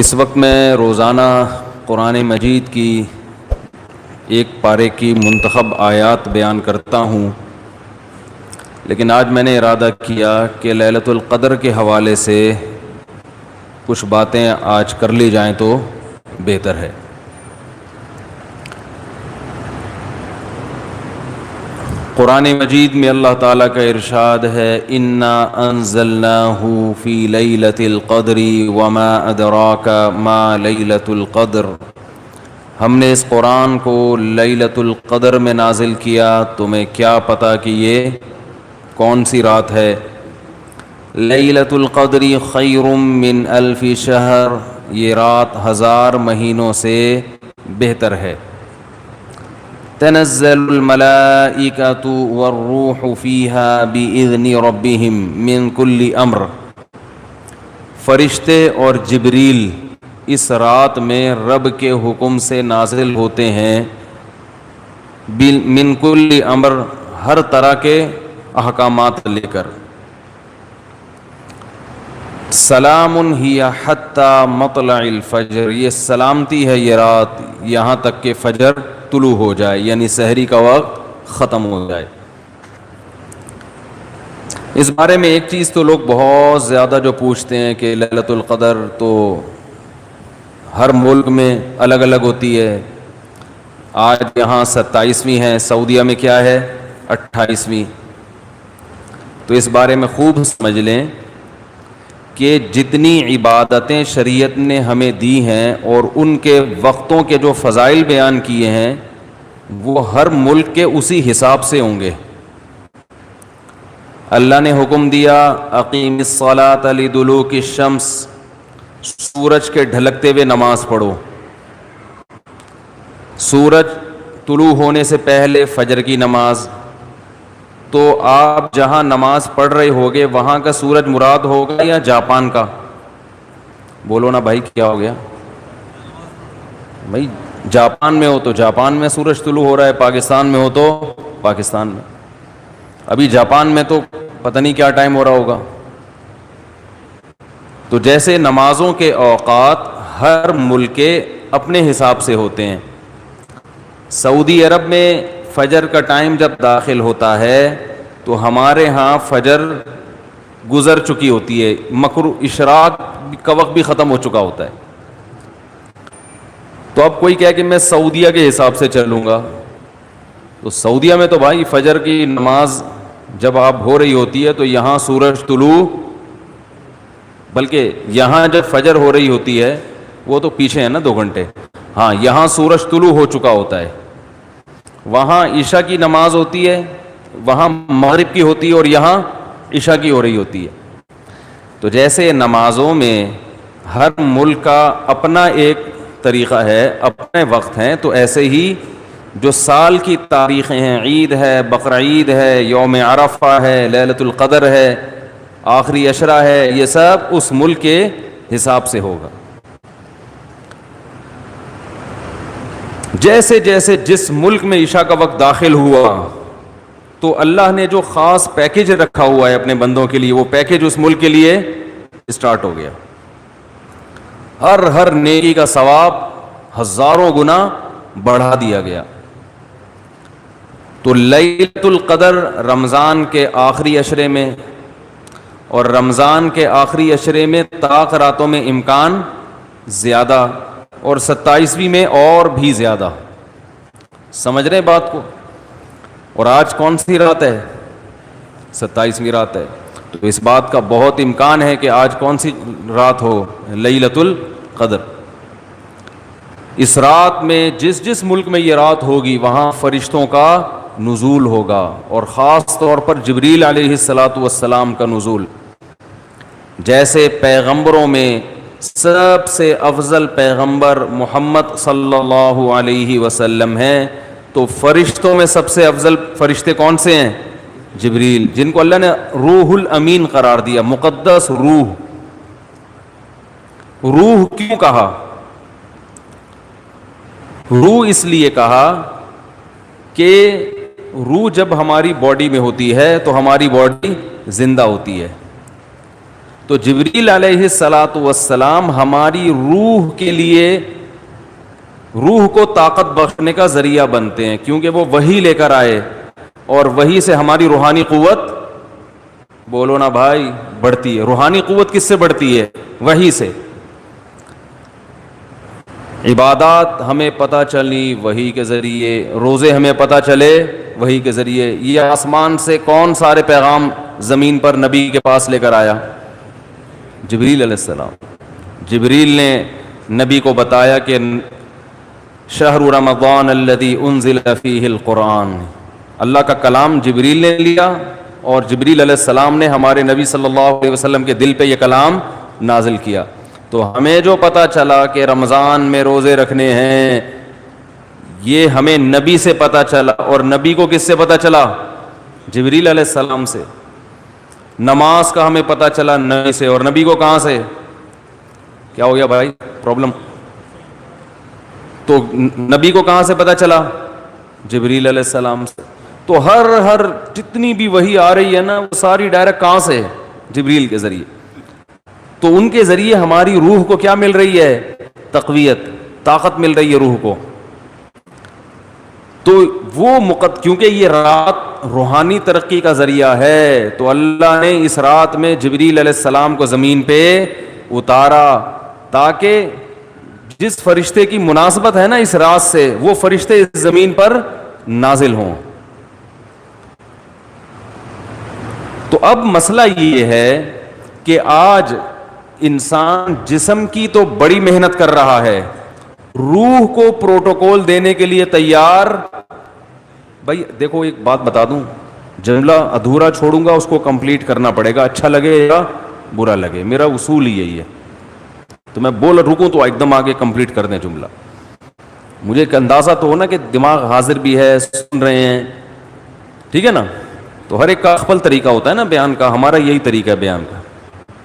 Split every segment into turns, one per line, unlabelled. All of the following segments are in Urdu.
اس وقت میں روزانہ قرآن مجید کی ایک پارے کی منتخب آیات بیان کرتا ہوں، لیکن آج میں نے ارادہ کیا کہ لیلۃ القدر کے حوالے سے کچھ باتیں آج کر لی جائیں تو بہتر ہے۔ قرآن مجید میں اللہ تعالیٰ کا ارشاد ہے، انا انزلناہ فی لیلۃ القدر وما ادراک ما لیلۃ القدر، ہم نے اس قرآن کو لیلۃ القدر میں نازل کیا، تمہیں کیا پتہ کہ یہ کون سی رات ہے؟ لیلۃ القدر خیر من الف شہر، یہ رات 1000 مہینوں سے بہتر ہے۔ تنزل الملائکۃ والروح فیہا بإذن ربہم من کل امر، فرشتے اور جبریل اس رات میں رب کے حکم سے نازل ہوتے ہیں، من کل امر، ہر طرح کے احکامات لے کر۔ سلام ہی حتی مطلع الفجر، یہ سلامتی ہے یہ رات یہاں تک کہ فجر طلوع ہو جائے، یعنی سحری کا وقت ختم ہو جائے۔ اس بارے میں ایک چیز تو لوگ بہت زیادہ جو پوچھتے ہیں کہ لیلۃ القدر تو ہر ملک میں الگ الگ ہوتی ہے، آج یہاں 27ویں ہے، سعودیہ میں کیا ہے 28ویں۔ تو اس بارے میں خوب سمجھ لیں کہ جتنی عبادتیں شریعت نے ہمیں دی ہیں اور ان کے وقتوں کے جو فضائل بیان کیے ہیں وہ ہر ملک کے اسی حساب سے ہوں گے۔ اللہ نے حکم دیا اقیم الصلاۃ لدلوک الشمس، سورج کے ڈھلکتے ہوئے نماز پڑھو، سورج طلوع ہونے سے پہلے فجر کی نماز۔ تو آپ جہاں نماز پڑھ رہے ہوگے وہاں کا سورج مراد ہوگا یا جاپان کا؟ بولو نا بھائی، کیا ہو گیا بھائی؟ جاپان میں ہو تو جاپان میں سورج طلوع ہو رہا ہے، پاکستان میں ہو تو پاکستان میں۔ ابھی جاپان میں تو پتہ نہیں کیا ٹائم ہو رہا ہوگا۔ تو جیسے نمازوں کے اوقات ہر ملک کے اپنے حساب سے ہوتے ہیں، سعودی عرب میں فجر کا ٹائم جب داخل ہوتا ہے تو ہمارے ہاں فجر گزر چکی ہوتی ہے، اشراق کا وقت بھی ختم ہو چکا ہوتا ہے۔ تو اب کوئی کہے کہ میں سعودیہ کے حساب سے چلوں گا، تو سعودیہ میں تو بھائی فجر کی نماز جب آپ ہو رہی ہوتی ہے تو یہاں سورج طلوع، بلکہ یہاں جب فجر ہو رہی ہوتی ہے وہ تو پیچھے ہے نا 2 گھنٹے، ہاں یہاں سورج طلوع ہو چکا ہوتا ہے، وہاں عشاء کی نماز ہوتی ہے، وہاں مغرب کی ہوتی ہے اور یہاں عشاء کی ہو رہی ہوتی ہے۔ تو جیسے نمازوں میں ہر ملک کا اپنا ایک طریقہ ہے، اپنے وقت ہیں، تو ایسے ہی جو سال کی تاریخیں ہیں، عید ہے، بقرعید ہے، یوم عرفہ ہے، لیلۃ القدر ہے، آخری عشرہ ہے، یہ سب اس ملک کے حساب سے ہوگا۔ جیسے جیسے جس ملک میں عشاء کا وقت داخل ہوا تو اللہ نے جو خاص پیکیج رکھا ہوا ہے اپنے بندوں کے لیے، وہ پیکیج اس ملک کے لیے اسٹارٹ ہو گیا۔ ہر نیکی کا ثواب 1000 گنا بڑھا دیا گیا۔ تو لیلۃ القدر رمضان کے آخری عشرے میں، اور رمضان کے آخری عشرے میں طاق راتوں میں امکان زیادہ، اور 27ویں میں اور بھی زیادہ۔ سمجھ رہے بات کو؟ اور آج کون سی رات ہے؟ 27ویں رات ہے۔ تو اس بات کا بہت امکان ہے کہ آج کون سی رات ہو؟ لیلۃ القدر۔ اس رات میں جس ملک میں یہ رات ہوگی وہاں فرشتوں کا نزول ہوگا، اور خاص طور پر جبریل علیہ السلام کا نزول۔ جیسے پیغمبروں میں سب سے افضل پیغمبر محمد صلی اللہ علیہ وسلم ہیں، تو فرشتوں میں سب سے افضل فرشتے کون سے ہیں؟ جبریل، جن کو اللہ نے روح الامین قرار دیا، مقدس روح۔ روح کیوں کہا؟ روح اس لیے کہا کہ روح جب ہماری باڈی میں ہوتی ہے تو ہماری باڈی زندہ ہوتی ہے، تو جبریل علیہ الصلاۃ والسلام ہماری روح کے لیے، روح کو طاقت بخشنے کا ذریعہ بنتے ہیں، کیونکہ وہ وحی لے کر آئے، اور وحی سے ہماری روحانی قوت، بولو نا بھائی، بڑھتی ہے۔ روحانی قوت کس سے بڑھتی ہے؟ وحی سے۔ عبادات ہمیں پتہ چلی وحی کے ذریعے، روزے ہمیں پتہ چلے وحی کے ذریعے۔ یہ آسمان سے کون سارے پیغام زمین پر نبی کے پاس لے کر آیا؟ جبریل علیہ السلام۔ جبریل نے نبی کو بتایا کہ شہر رمضان الذی انزل فیہ القرآن، اللہ کا کلام جبریل نے لیا، اور جبریل علیہ السلام نے ہمارے نبی صلی اللہ علیہ وسلم کے دل پہ یہ کلام نازل کیا۔ تو ہمیں جو پتہ چلا کہ رمضان میں روزے رکھنے ہیں، یہ ہمیں نبی سے پتہ چلا، اور نبی کو کس سے پتہ چلا؟ جبریل علیہ السلام سے۔ نماز کا ہمیں پتہ چلا نبی سے، اور نبی کو کہاں سے؟ کیا ہو گیا بھائی، پرابلم؟ تو نبی کو کہاں سے پتہ چلا؟ جبریل علیہ السلام سے۔ تو ہر جتنی بھی وحی آ رہی ہے نا، وہ ساری ڈائریکٹ کہاں سے؟ جبریل کے ذریعے۔ تو ان کے ذریعے ہماری روح کو کیا مل رہی ہے؟ تقویت، طاقت مل رہی ہے روح کو۔ تو وہ کیونکہ یہ رات روحانی ترقی کا ذریعہ ہے، تو اللہ نے اس رات میں جبریل علیہ السلام کو زمین پہ اتارا، تاکہ جس فرشتے کی مناسبت ہے نا اس رات سے، وہ فرشتے اس زمین پر نازل ہوں۔ تو اب مسئلہ یہ ہے کہ آج انسان جسم کی تو بڑی محنت کر رہا ہے، روح کو پروٹوکول دینے کے لیے تیار۔ بھائی دیکھو ایک بات بتا دوں، جملہ ادھورا چھوڑوں گا، اس کو کمپلیٹ کرنا پڑے گا، اچھا لگے یا برا لگے، میرا اصول ہی یہی ہے۔ تو میں بول رکوں تو ایک دم آگے کمپلیٹ کر دیں جملہ، مجھے ایک اندازہ تو ہو نا کہ دماغ حاضر بھی ہے، سن رہے ہیں، ٹھیک ہے نا؟ تو ہر ایک کا خپل طریقہ ہوتا ہے نا بیان کا، ہمارا یہی طریقہ ہے بیان کا۔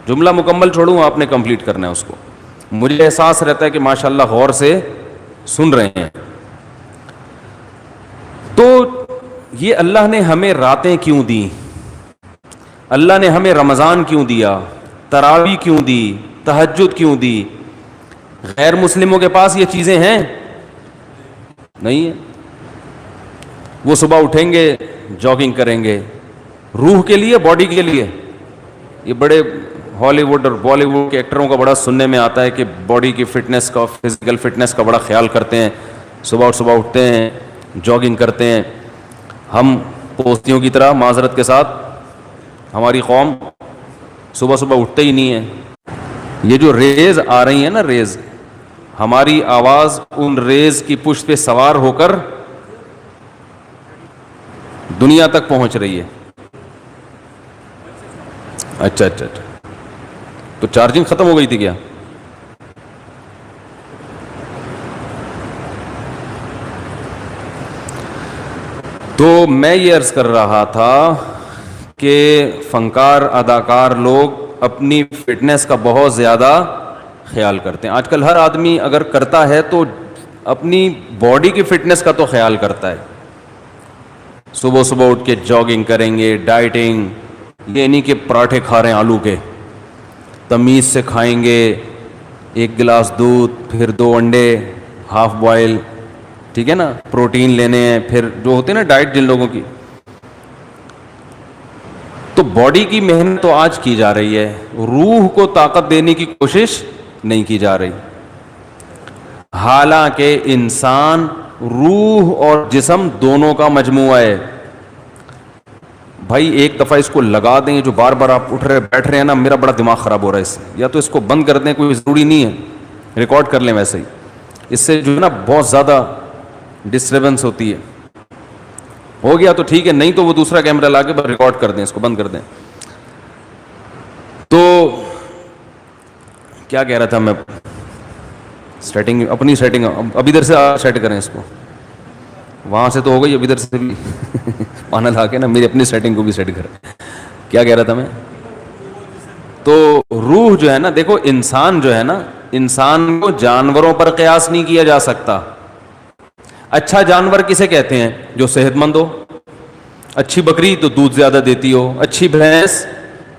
جملہ مکمل چھوڑوں، آپ نے کمپلیٹ کرنا ہے اس کو۔ مجھے احساس رہتا ہے کہ ماشاءاللہ غور سے سن رہے ہیں۔ تو یہ اللہ نے ہمیں راتیں کیوں دی؟ اللہ نے ہمیں رمضان کیوں دیا؟ تراویح کیوں دی؟ تہجد کیوں دی؟ غیر مسلموں کے پاس یہ چیزیں ہیں؟ نہیں ہے۔ وہ صبح اٹھیں گے، جاگنگ کریں گے، روح کے لیے، باڈی کے لیے۔ یہ بڑے ہالی ووڈ اور بالی ووڈ کے ایکٹروں کا بڑا سننے میں آتا ہے کہ باڈی کی فٹنس کا، فزیکل فٹنس کا بڑا خیال کرتے ہیں، صبح اٹھتے ہیں، جاگنگ کرتے ہیں۔ ہم پوستیوں کی طرح، معذرت کے ساتھ، ہماری قوم صبح اٹھتے ہی نہیں ہے۔ یہ جو ریز آ رہی ہیں نا، ریز، ہماری آواز ان ریز کی پشت پہ سوار ہو کر دنیا تک پہنچ رہی ہے۔ اچھا، تو چارجنگ ختم ہو گئی تھی کیا؟ تو میں یہ عرض کر رہا تھا کہ فنکار، اداکار لوگ اپنی فٹنس کا بہت زیادہ خیال کرتے ہیں۔ آج کل ہر آدمی اگر کرتا ہے تو اپنی باڈی کی فٹنس کا تو خیال کرتا ہے۔ صبح اٹھ کے جاگنگ کریں گے، ڈائٹنگ، یہ نہیں کہ پراٹھے کھا رہے ہیں آلو کے، تمیز سے کھائیں گے، 1 گلاس دودھ، پھر 2 انڈے ہاف بوائل، ٹھیک ہے نا، پروٹین لینے ہیں، پھر جو ہوتے ہیں نا ڈائٹ جن لوگوں کی۔ تو باڈی کی محنت تو آج کی جا رہی ہے، روح کو طاقت دینے کی کوشش نہیں کی جا رہی۔ حالانکہ انسان روح اور جسم دونوں کا مجموعہ ہے۔ بھائی ایک دفعہ اس کو لگا دیں، جو بار بار آپ اٹھ رہے بیٹھ رہے ہیں نا، میرا بڑا دماغ خراب ہو رہا ہے اس سے، یا تو اس کو بند کر دیں، کوئی ضروری نہیں ہے، ریکارڈ کر لیں ویسے ہی، اس سے جو ہے نا بہت زیادہ ڈسٹربنس ہوتی ہے۔ ہو گیا تو ٹھیک ہے، نہیں تو وہ دوسرا کیمرہ لا کے ریکارڈ کر دیں، اس کو بند کر دیں۔ تو کیا کہہ رہا تھا میں؟ سیٹنگ، اپنی سیٹنگ، اب ادھر سے سیٹ کریں اس کو، وہاں سے تو ہو گئی، اب ادھر سے بھی پانل لا کے نا میری اپنی سیٹنگ کو بھی سیٹ کریں۔ کیا کہہ رہا تھا میں؟ تو روح جو ہے نا، دیکھو انسان جو ہے نا، انسان کو جانوروں پر قیاس نہیں کیا جا سکتا۔ اچھا جانور کسے کہتے ہیں؟ جو صحت مند ہو۔ اچھی بکری تو دودھ زیادہ دیتی ہو، اچھی بھینس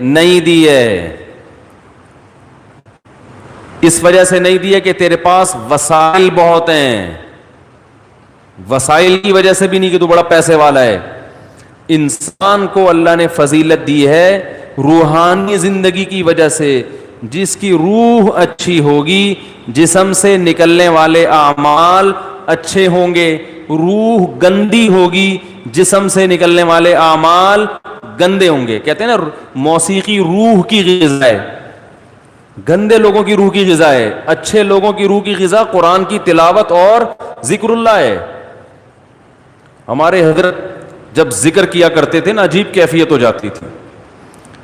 نہیں دی ہے. اس وجہ سے نہیں دی ہے کہ تیرے پاس وسائل بہت ہیں, وسائل کی وجہ سے بھی نہیں کہ تو بڑا پیسے والا ہے. انسان کو اللہ نے فضیلت دی ہے روحانی زندگی کی وجہ سے. جس کی روح اچھی ہوگی جسم سے نکلنے والے اعمال اچھے ہوں گے, روح گندی ہوگی جسم سے نکلنے والے اعمال گندے ہوں گے. کہتے ہیں نا موسیقی روح کی غذا ہے, گندے لوگوں کی روح کی غذا ہے, اچھے لوگوں کی روح کی غذا قرآن کی تلاوت اور ذکر اللہ ہے. ہمارے حضرت جب ذکر کیا کرتے تھے نا عجیب کیفیت ہو جاتی تھی.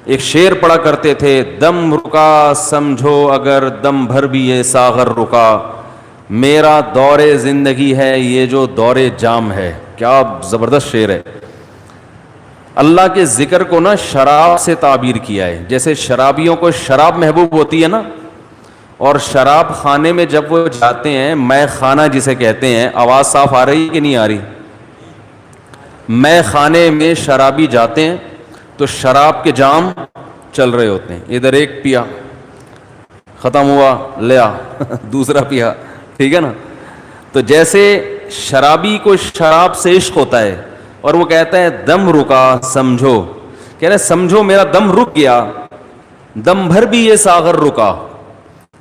ایک شعر پڑھا کرتے تھے, دم رکا سمجھو اگر دم بھر بھی یہ ساغر رکا, میرا دور زندگی ہے یہ جو دور جام ہے. کیا زبردست شعر ہے. اللہ کے ذکر کو نا شراب سے تعبیر کیا ہے. جیسے شرابیوں کو شراب محبوب ہوتی ہے نا, اور شراب خانے میں جب وہ جاتے ہیں, مے خانہ جسے کہتے ہیں, آواز صاف آ رہی کہ نہیں آ رہی؟ مے خانے میں شرابی جاتے ہیں تو شراب کے جام چل رہے ہوتے ہیں. ادھر ایک پیا, ختم ہوا, لیا دوسرا پیا, ٹھیک ہے نا. تو جیسے شرابی کو شراب سے عشق ہوتا ہے اور وہ کہتا ہے دم رکا سمجھو, کہہ رہے سمجھو میرا دم رک گیا, دم بھر بھی یہ ساغر رکا,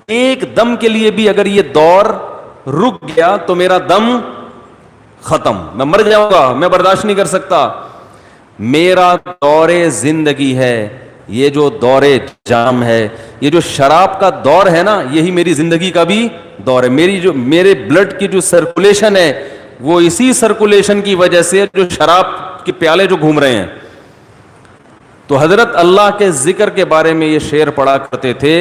ایک دم کے لیے بھی اگر یہ دور رک گیا تو میرا دم ختم, میں مر جاؤں گا, میں برداشت نہیں کر سکتا. میرا دور زندگی ہے یہ جو دور جام ہے, یہ جو شراب کا دور ہے نا یہی میری زندگی کا بھی دور ہے. میرے بلڈ کی جو سرکولیشن ہے وہ اسی سرکولیشن کی وجہ سے جو شراب کے پیالے جو گھوم رہے ہیں. تو حضرت اللہ کے ذکر کے بارے میں یہ شعر پڑھا کرتے تھے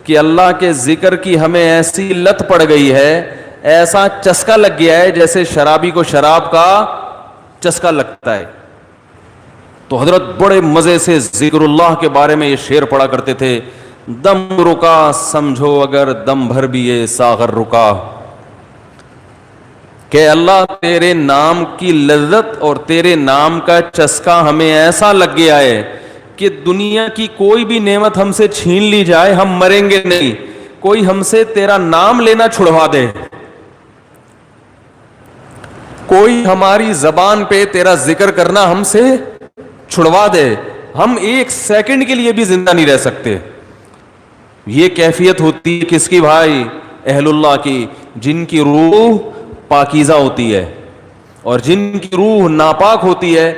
کہ اللہ کے ذکر کی ہمیں ایسی لت پڑ گئی ہے, ایسا چسکا لگ گیا ہے جیسے شرابی کو شراب کا چسکا لگتا ہے. تو حضرت بڑے مزے سے ذکر اللہ کے بارے میں یہ شعر پڑھا کرتے تھے, دم رکا سمجھو اگر دم بھر بھی یہ ساغر رکا, کہ اللہ تیرے نام کی لذت اور تیرے نام کا چسکا ہمیں ایسا لگ گیا ہے کہ دنیا کی کوئی بھی نعمت ہم سے چھین لی جائے ہم مریں گے نہیں, کوئی ہم سے تیرا نام لینا چھڑوا دے, کوئی ہماری زبان پہ تیرا ذکر کرنا ہم سے چھڑوا دے, ہم ایک سیکنڈ کے لیے بھی زندہ نہیں رہ سکتے. یہ کیفیت ہوتی ہے کس کی بھائی؟ اہل اللہ کی, جن کی روح پاکیزہ ہوتی ہے. اور جن کی روح ناپاک ہوتی ہے,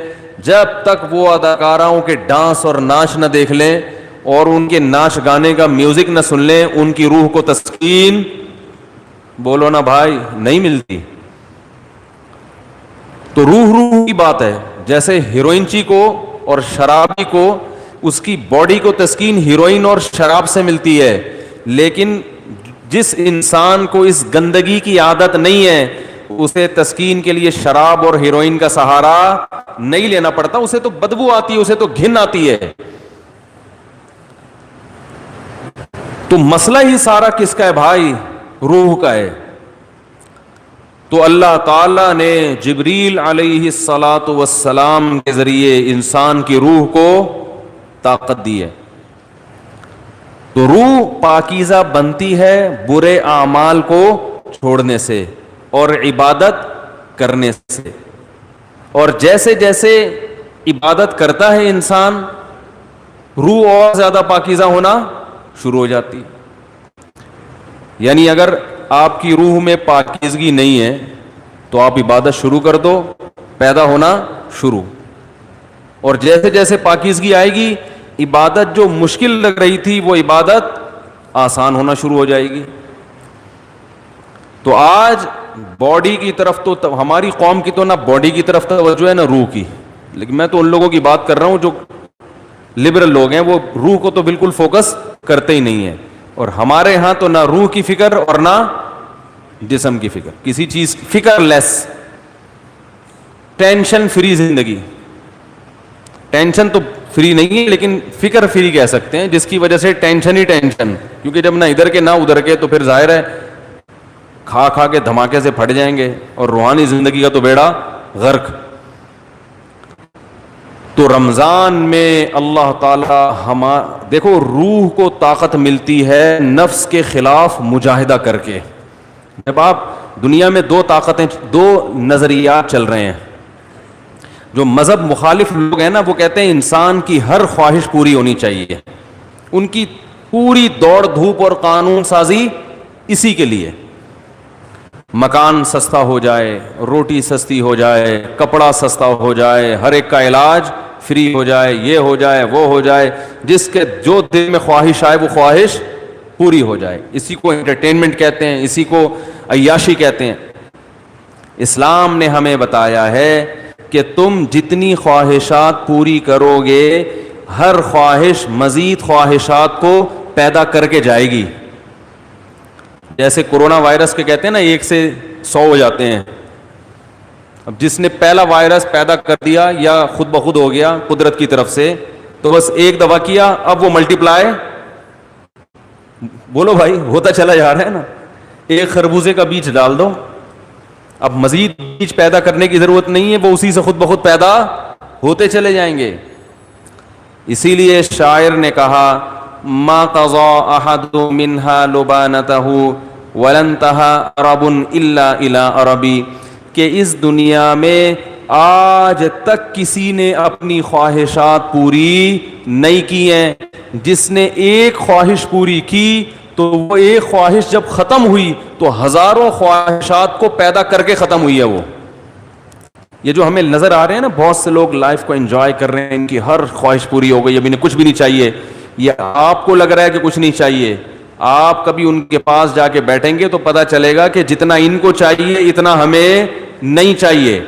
جب تک وہ اداکاراؤں کے ڈانس اور ناچ نہ دیکھ لیں اور ان کے ناچ گانے کا میوزک نہ سن لیں, ان کی روح کو تسکین بولو نا بھائی نہیں ملتی. تو روح کی بات ہے. جیسے ہیروئنچی کو اور شرابی کو اس کی باڈی کو تسکین ہیروئن اور شراب سے ملتی ہے, لیکن جس انسان کو اس گندگی کی عادت نہیں ہے اسے تسکین کے لیے شراب اور ہیروئن کا سہارا نہیں لینا پڑتا. اسے تو بدبو آتی ہے, اسے تو گھن آتی ہے. تو مسئلہ ہی سارا کس کا ہے بھائی؟ روح کا ہے. تو اللہ تعالیٰ نے جبریل علیہ الصلاۃ والسلام کے ذریعے انسان کی روح کو طاقت دی ہے. تو روح پاکیزہ بنتی ہے برے اعمال کو چھوڑنے سے اور عبادت کرنے سے, اور جیسے جیسے عبادت کرتا ہے انسان روح اور زیادہ پاکیزہ ہونا شروع ہو جاتی. یعنی اگر آپ کی روح میں پاکیزگی نہیں ہے تو آپ عبادت شروع کر دو, پیدا ہونا شروع, اور جیسے جیسے پاکیزگی آئے گی عبادت جو مشکل لگ رہی تھی وہ عبادت آسان ہونا شروع ہو جائے گی. تو آج باڈی کی طرف تو ہماری قوم کی تو نہ باڈی کی طرف توجہ ہے نہ روح کی, لیکن میں تو ان لوگوں کی بات کر رہا ہوں جو لبرل لوگ ہیں, وہ روح کو تو بالکل فوکس کرتے ہی نہیں ہیں. اور ہمارے ہاں تو نہ روح کی فکر اور نہ جسم کی فکر, کسی چیز فکر لیس, ٹینشن فری زندگی. ٹینشن تو فری نہیں ہے لیکن فکر فری کہہ سکتے ہیں, جس کی وجہ سے ٹینشن ہی ٹینشن, کیونکہ جب نہ ادھر کے نہ ادھر کے تو پھر ظاہر ہے کھا کھا کے دھماکے سے پھٹ جائیں گے, اور روحانی زندگی کا تو بیڑا غرق. تو رمضان میں اللہ تعالی دیکھو روح کو طاقت ملتی ہے نفس کے خلاف مجاہدہ کر کے. جب آپ دنیا میں دو نظریات چل رہے ہیں. جو مذہب مخالف لوگ ہیں نا وہ کہتے ہیں انسان کی ہر خواہش پوری ہونی چاہیے. ان کی پوری دوڑ دھوپ اور قانون سازی اسی کے لیے. مکان سستا ہو جائے, روٹی سستی ہو جائے, کپڑا سستا ہو جائے, ہر ایک کا علاج فری ہو جائے, یہ ہو جائے وہ ہو جائے, جس کے جو دل میں خواہش آئے وہ خواہش پوری ہو جائے. اسی کو انٹرٹینمنٹ کہتے ہیں, اسی کو عیاشی کہتے ہیں. اسلام نے ہمیں بتایا ہے کہ تم جتنی خواہشات پوری کرو گے ہر خواہش مزید خواہشات کو پیدا کر کے جائے گی. جیسے کورونا وائرس کے کہتے ہیں نا 1 سے 100 ہو جاتے ہیں. اب جس نے پہلا وائرس پیدا کر دیا یا خود بخود ہو گیا قدرت کی طرف سے, تو بس ایک دفعہ کیا, اب وہ ملٹی پلائی, بولو بھائی, ہوتا چلا جا رہا ہے نا. ایک خربوزے کا بیج ڈال دو, اب مزید بیج پیدا کرنے کی ضرورت نہیں ہے, وہ اسی سے خود بخود پیدا ہوتے چلے جائیں گے. اسی لیے شاعر نے کہا ما قضا احد منها لبانته ولن انتهى عرب الا الى عربی, کہ اس دنیا میں آج تک کسی نے اپنی خواہشات پوری نہیں کی ہیں. جس نے ایک خواہش پوری کی تو وہ ایک خواہش جب ختم ہوئی تو ہزاروں خواہشات کو پیدا کر کے ختم ہوئی ہے. وہ یہ جو ہمیں نظر آ رہے ہیں نا, بہت سے لوگ لائف کو انجوائے کر رہے ہیں, ان کی ہر خواہش پوری ہو گئی, ابھی انہیں کچھ بھی نہیں چاہیے. یہ آپ کو لگ رہا ہے کہ کچھ نہیں چاہیے, آپ کبھی ان کے پاس جا کے بیٹھیں گے تو پتا چلے گا کہ جتنا ان کو چاہیے اتنا ہمیں نہیں چاہیے.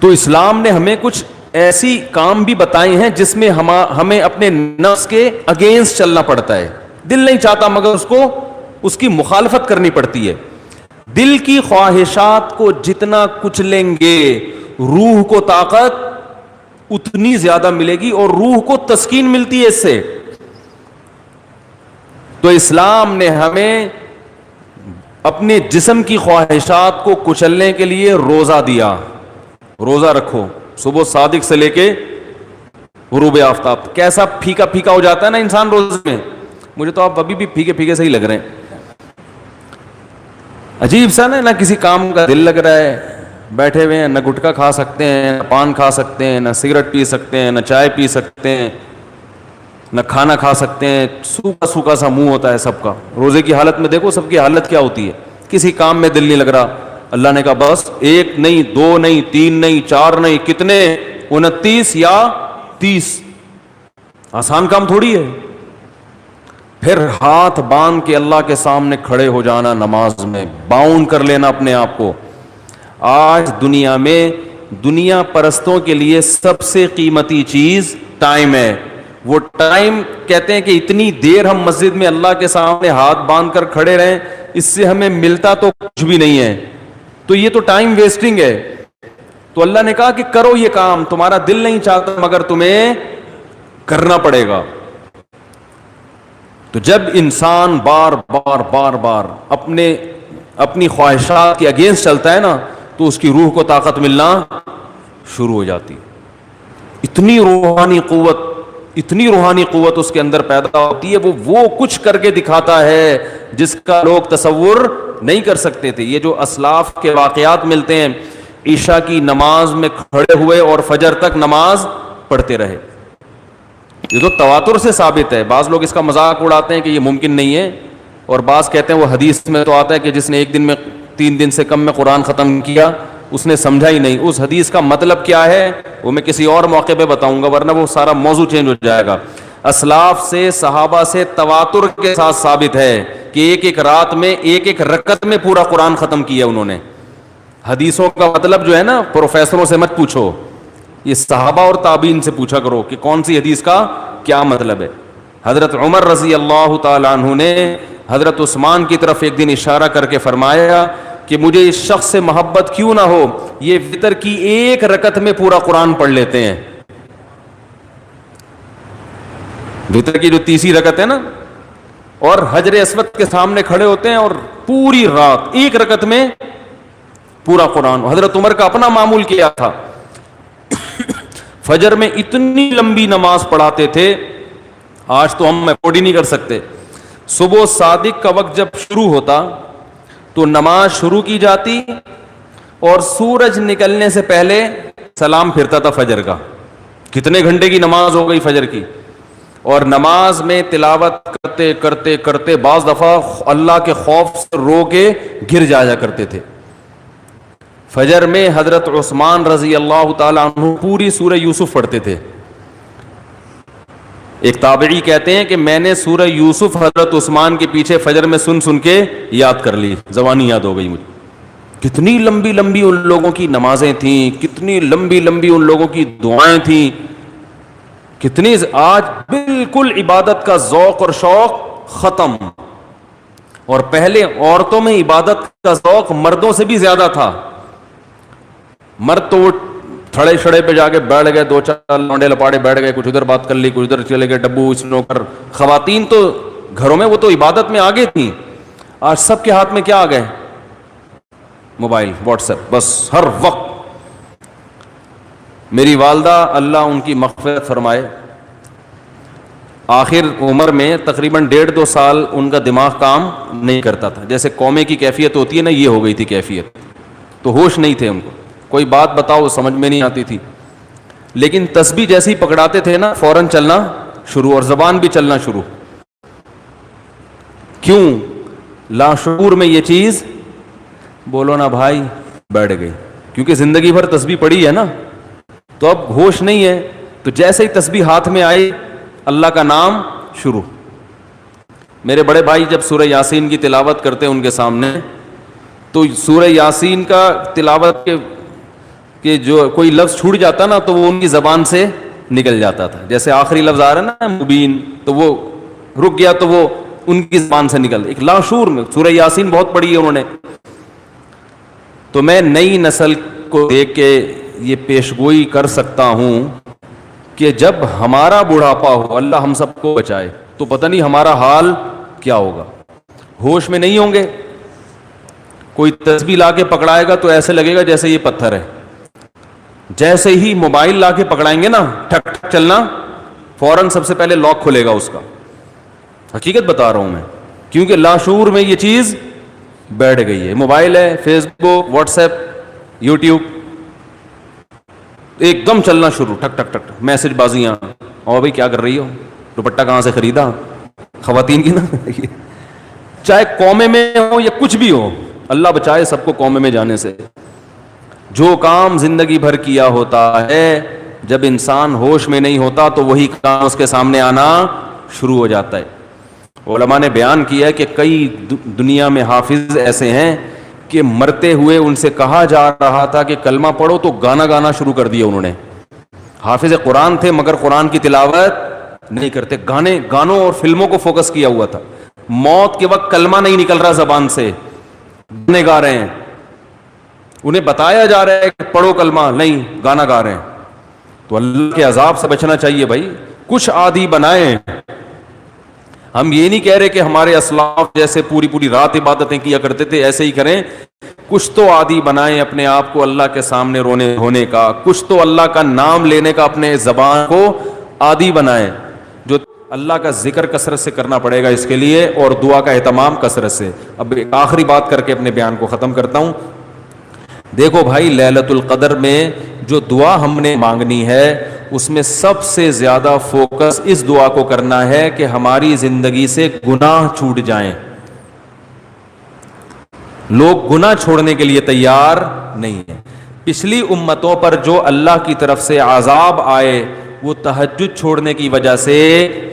تو اسلام نے ہمیں کچھ ایسی کام بھی بتائے ہیں جس میں ہمیں اپنے نفس کے اگینسٹ چلنا پڑتا ہے. دل نہیں چاہتا مگر اس کی مخالفت کرنی پڑتی ہے. دل کی خواہشات کو جتنا کچلیں گے روح کو طاقت اتنی زیادہ ملے گی, اور روح کو تسکین ملتی ہے اس سے. تو اسلام نے ہمیں اپنے جسم کی خواہشات کو کچلنے کے لیے روزہ دیا. روزہ رکھو, صبح صادق سے لے کے غروب آفتاب. کیسا پھیکا پھیکا ہو جاتا ہے نا انسان روزے میں. مجھے تو آپ ابھی بھی پھیکے پھیکے سے ہی لگ رہے ہیں. عجیب سا نہ کسی کام کا دل لگ رہا ہے, بیٹھے ہوئے ہیں, نہ گٹکا کھا سکتے ہیں, نہ پان کھا سکتے ہیں, نہ سگریٹ پی سکتے ہیں, نہ چائے پی سکتے ہیں, نہ کھانا کھا سکتے ہیں. سوکھا سوکھا سا منہ ہوتا ہے سب کا. روزے کی حالت میں دیکھو سب کی حالت کیا ہوتی ہے. کسی کام میں دل نہیں لگ رہا. اللہ نے کہا بس 1 نہیں 2 نہیں 3 نہیں 4 نہیں, کتنے 29 یا 30. آسان کام تھوڑی ہے. پھر ہاتھ باندھ کے اللہ کے سامنے کھڑے ہو جانا, نماز میں باؤنڈ کر لینا اپنے آپ کو. آج دنیا میں دنیا پرستوں کے لیے سب سے قیمتی چیز ٹائم ہے. وہ ٹائم کہتے ہیں کہ اتنی دیر ہم مسجد میں اللہ کے سامنے ہاتھ باندھ کر کھڑے رہیں, اس سے ہمیں ملتا تو کچھ بھی نہیں ہے. تو یہ تو ٹائم ویسٹنگ ہے. تو اللہ نے کہا کہ کرو یہ کام, تمہارا دل نہیں چاہتا مگر تمہیں کرنا پڑے گا. تو جب انسان بار بار بار بار اپنی خواہشات کے اگینسٹ چلتا ہے نا تو اس کی روح کو طاقت ملنا شروع ہو جاتی. اتنی روحانی قوت اس کے اندر پیدا ہوتی ہے, وہ کچھ کر کے دکھاتا ہے جس کا لوگ تصور نہیں کر سکتے تھے. یہ جو اسلاف کے واقعات ملتے ہیں, عشاء کی نماز میں کھڑے ہوئے اور فجر تک نماز پڑھتے رہے, یہ تو تواتر سے ثابت ہے. بعض لوگ اس کا مذاق اڑاتے ہیں کہ یہ ممکن نہیں ہے, اور بعض کہتے ہیں وہ حدیث میں تو آتا ہے کہ جس نے 1 دن میں 3 دن سے کم میں قرآن ختم کیا اس نے سمجھا ہی نہیں. اس حدیث کا مطلب کیا ہے وہ میں کسی اور موقع پہ بتاؤں گا, ورنہ وہ سارا موضوع چینج ہو جائے گا. اسلاف سے صحابہ سے تواتر کے ساتھ ثابت ہے کہ ایک رات میں ایک رکعت میں پورا قرآن ختم کیا انہوں نے. حدیثوں کا مطلب جو ہے نا پروفیسروں سے مت پوچھو, یہ صحابہ اور تابعین سے پوچھا کرو کہ کون سی حدیث کا کیا مطلب ہے. حضرت عمر رضی اللہ تعالی عنہ نے حضرت عثمان کی طرف ایک دن اشارہ کر کے فرمایا کہ مجھے اس شخص سے محبت کیوں نہ ہو, یہ وتر کی 1 رکعت میں پورا قرآن پڑھ لیتے ہیں. وتر کی جو 30 رکعت ہے نا, اور حجر اسود کے سامنے کھڑے ہوتے ہیں اور پوری رات 1 رکعت میں پورا قرآن. حضرت عمر کا اپنا معمول کیا تھا فجر میں اتنی لمبی نماز پڑھاتے تھے، آج تو ہم افورڈ ہی نہیں کر سکتے. صبح صادق کا وقت جب شروع ہوتا تو نماز شروع کی جاتی اور سورج نکلنے سے پہلے سلام پھرتا تھا فجر کا. کتنے گھنٹے کی نماز ہو گئی فجر کی. اور نماز میں تلاوت کرتے کرتے کرتے بعض دفعہ اللہ کے خوف سے رو کے گر جایا کرتے تھے. فجر میں حضرت عثمان رضی اللہ تعالی عنہ پوری سورہ یوسف پڑھتے تھے. ایک تابعی کہتے ہیں کہ میں نے سورہ یوسف حضرت عثمان کے پیچھے فجر میں سن سن کے یاد کر لی، زبانی یاد ہو گئی مجھے. کتنی لمبی لمبی ان لوگوں کی نمازیں تھیں، کتنی لمبی لمبی ان لوگوں کی دعائیں تھیں، کتنی. آج بالکل عبادت کا ذوق اور شوق ختم. اور پہلے عورتوں میں عبادت کا ذوق مردوں سے بھی زیادہ تھا. مرد تو وہ تھڑے چھڑے پہ جا کے بیٹھ گئے، دو چار لونڈے لپاڑے بیٹھ گئے، کچھ ادھر بات کر لی، کچھ ادھر چلے گئے، ڈبو اسنوکر. خواتین تو گھروں میں وہ تو عبادت میں آگے تھیں. آج سب کے ہاتھ میں کیا آ گئے؟ موبائل، واٹس ایپ، بس ہر وقت. میری والدہ اللہ ان کی مغفرت فرمائے، آخر عمر میں تقریباً 1.5-2 سال ان کا دماغ کام نہیں کرتا تھا. جیسے قومے کی کیفیت ہوتی ہے نا، یہ ہو گئی تھی کیفیت. تو ہوش نہیں تھے ان کو، کوئی بات بتاؤ سمجھ میں نہیں آتی تھی. لیکن تسبیح جیسے ہی پکڑاتے تھے نا، فوراً چلنا شروع، اور زبان بھی چلنا شروع. کیوں؟ لاشعور میں یہ چیز، بولو نا بھائی، بیٹھ گئی. کیونکہ زندگی بھر تسبیح پڑھی ہے نا، تو اب ہوش نہیں ہے. تو جیسے ہی تسبیح ہاتھ میں آئی، اللہ کا نام شروع. میرے بڑے بھائی جب سورہ یاسین کی تلاوت کرتے ان کے سامنے، تو سورہ یاسین کا تلاوت کے جو کوئی لفظ چھوٹ جاتا نا، تو وہ ان کی زبان سے نکل جاتا تھا. جیسے آخری لفظ آ رہا ہے نا مبین، تو وہ رک گیا تو وہ ان کی زبان سے نکل. ایک لاشعور میں سورہ یاسین بہت پڑھی ہے انہوں نے. تو میں نئی نسل کو دیکھ کے یہ پیشگوئی کر سکتا ہوں کہ جب ہمارا بڑھاپا ہو، اللہ ہم سب کو بچائے، تو پتہ نہیں ہمارا حال کیا ہوگا. ہوش میں نہیں ہوں گے. کوئی تسبیح لا کے پکڑائے گا تو ایسے لگے گا جیسے یہ پتھر ہے. جیسے ہی موبائل لا کے پکڑائیں گے نا، ٹھک ٹھک چلنا، فوراً سب سے پہلے لاک کھلے گا اس کا. حقیقت بتا رہا ہوں میں، کیونکہ لاشعور میں یہ چیز بیٹھ گئی ہے. موبائل ہے، فیس بک، واٹس ایپ، یوٹیوب، ایک دم چلنا شروع، ٹھک ٹھک ٹھک، میسج بازیاں. اور بھائی کیا کر رہی ہو؟ دوپٹہ کہاں سے خریدا؟ خواتین کی نا چاہے قومے میں ہو یا کچھ بھی ہو، اللہ بچائے سب کو قومے میں جانے سے. جو کام زندگی بھر کیا ہوتا ہے، جب انسان ہوش میں نہیں ہوتا تو وہی کام اس کے سامنے آنا شروع ہو جاتا ہے. علماء نے بیان کیا کہ کئی دنیا میں حافظ ایسے ہیں کہ مرتے ہوئے ان سے کہا جا رہا تھا کہ کلمہ پڑھو تو گانا گانا شروع کر دیا انہوں نے. حافظ قرآن تھے مگر قرآن کی تلاوت نہیں کرتے، گانوں اور فلموں کو فوکس کیا ہوا تھا. موت کے وقت کلمہ نہیں نکل رہا زبان سے، گانے گا رہے ہیں. انہیں بتایا جا رہا ہے کہ پڑھو کلمہ، نہیں، گانا گا رہے ہیں. تو اللہ کے عذاب سے بچنا چاہیے بھائی. کچھ عادی بنائیں. ہم یہ نہیں کہہ رہے کہ ہمارے اسلاف جیسے پوری پوری رات عبادتیں کیا کرتے تھے ایسے ہی کریں. کچھ تو عادی بنائیں اپنے آپ کو اللہ کے سامنے رونے ہونے کا، کچھ تو اللہ کا نام لینے کا اپنے زبان کو عادی بنائیں. جو اللہ کا ذکر کثرت سے کرنا پڑے گا اس کے لیے، اور دعا کا اہتمام کثرت سے. اب ایک آخری بات کر کے اپنے بیان کو ختم کرتا ہوں. دیکھو بھائی، لیلۃ القدر میں جو دعا ہم نے مانگنی ہے، اس میں سب سے زیادہ فوکس اس دعا کو کرنا ہے کہ ہماری زندگی سے گناہ چھوٹ جائیں. لوگ گناہ چھوڑنے کے لیے تیار نہیں ہیں. پچھلی امتوں پر جو اللہ کی طرف سے عذاب آئے وہ تہجد چھوڑنے کی وجہ سے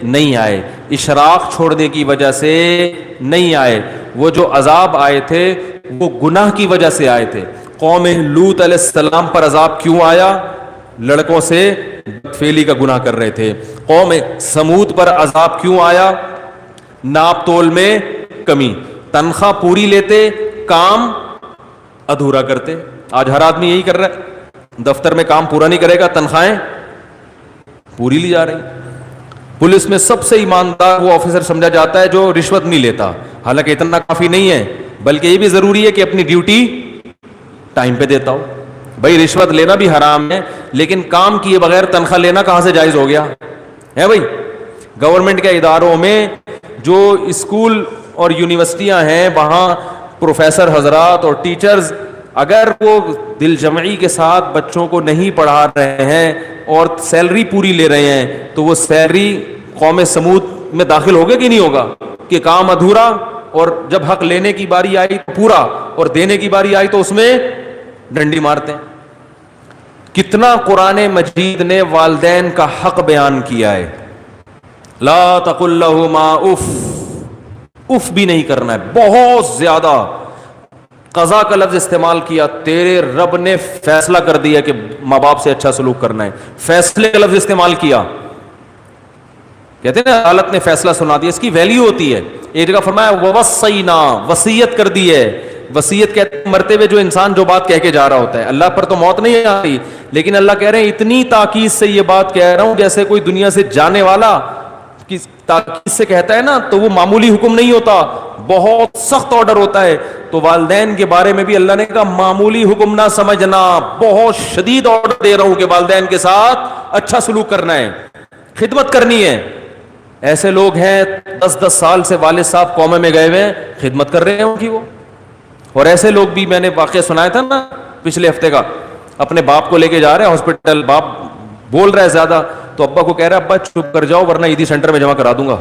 نہیں آئے، اشراق چھوڑنے کی وجہ سے نہیں آئے. وہ جو عذاب آئے تھے وہ گناہ کی وجہ سے آئے تھے. قوم لوط علیہ السلام پر عذاب کیوں آیا؟ لڑکوں سے بدفعلی کا گناہ کر رہے تھے. قوم سمود پر عذاب کیوں آیا؟ ناپ تول میں کمی. تنخواہ پوری لیتے، کام ادھورا کرتے. آج ہر آدمی یہی کر رہا ہے، دفتر میں کام پورا نہیں کرے گا، تنخواہیں پوری لی جا رہی. پولیس میں سب سے ایماندار وہ آفیسر سمجھا جاتا ہے جو رشوت نہیں لیتا. حالانکہ اتنا کافی نہیں ہے، بلکہ یہ بھی ضروری ہے کہ اپنی ڈیوٹی ٹائم پہ دیتا ہو. بھائی رشوت لینا بھی حرام ہے، لیکن کام کیے بغیر تنخواہ لینا کہاں سے جائز ہو گیا ہے بھائی؟ گورنمنٹ کے اداروں میں جو اسکول اور یونیورسٹیاں ہیں، وہاں پروفیسر حضرات اور ٹیچرز اگر وہ دل جمعی کے ساتھ بچوں کو نہیں پڑھا رہے ہیں اور سیلری پوری لے رہے ہیں، تو وہ سیلری قوم سمود میں داخل ہوگا کہ نہیں ہوگا؟ کہ کام ادھورا، اور جب حق لینے کی باری آئی تو پورا، اور دینے کی باری آئی تو اس میں ڈنڈی مارتے ہیں۔ کتنا قرآن مجید نے والدین کا حق بیان کیا ہے، لا تقل لہما اف، اف بھی نہیں کرنا ہے، بہت زیادہ قضا کا لفظ استعمال کیا۔ تیرے رب نے فیصلہ کر دیا کہ ماں باپ سے اچھا سلوک کرنا ہے، فیصلے کا لفظ استعمال کیا، کہتے ہیں نا عدالت نے فیصلہ سنا دیا، اس کی ویلیو ہوتی ہے۔ ایک جگہ فرمایا ووصینا، وصیت کر دی ہے۔ وصیت کہتے ہیں مرتے ہوئے جو انسان جو بات کہہ کے جا رہا ہوتا ہے، اللہ پر تو موت نہیں آتی، لیکن اللہ کہہ رہے ہیں اتنی تاکید سے یہ بات کہہ رہا ہوں جیسے کوئی دنیا سے جانے والا تاکید سے کہتا ہے نا، تو وہ معمولی حکم نہیں ہوتا، بہت سخت آرڈر ہوتا ہے۔ تو والدین کے بارے میں بھی اللہ نے کہا معمولی حکم نہ سمجھنا، بہت شدید آرڈر دے رہا ہوں کہ والدین کے ساتھ اچھا سلوک کرنا ہے، خدمت کرنی ہے۔ ایسے لوگ ہیں 10 سال سے والد صاحب قومے میں گئے ہوئے ہیں، خدمت کر رہے ہیں ان کی وہ۔ اور ایسے لوگ بھی میں نے واقعہ سنایا تھا نا پچھلے ہفتے کا، اپنے باپ کو لے کے جا رہے ہیں ہاسپٹل، باپ بول رہا ہے زیادہ، تو ابا کو کہہ رہا ہے ابا چپ کر جاؤ ورنہ عیدی سینٹر میں جمع کرا دوں گا،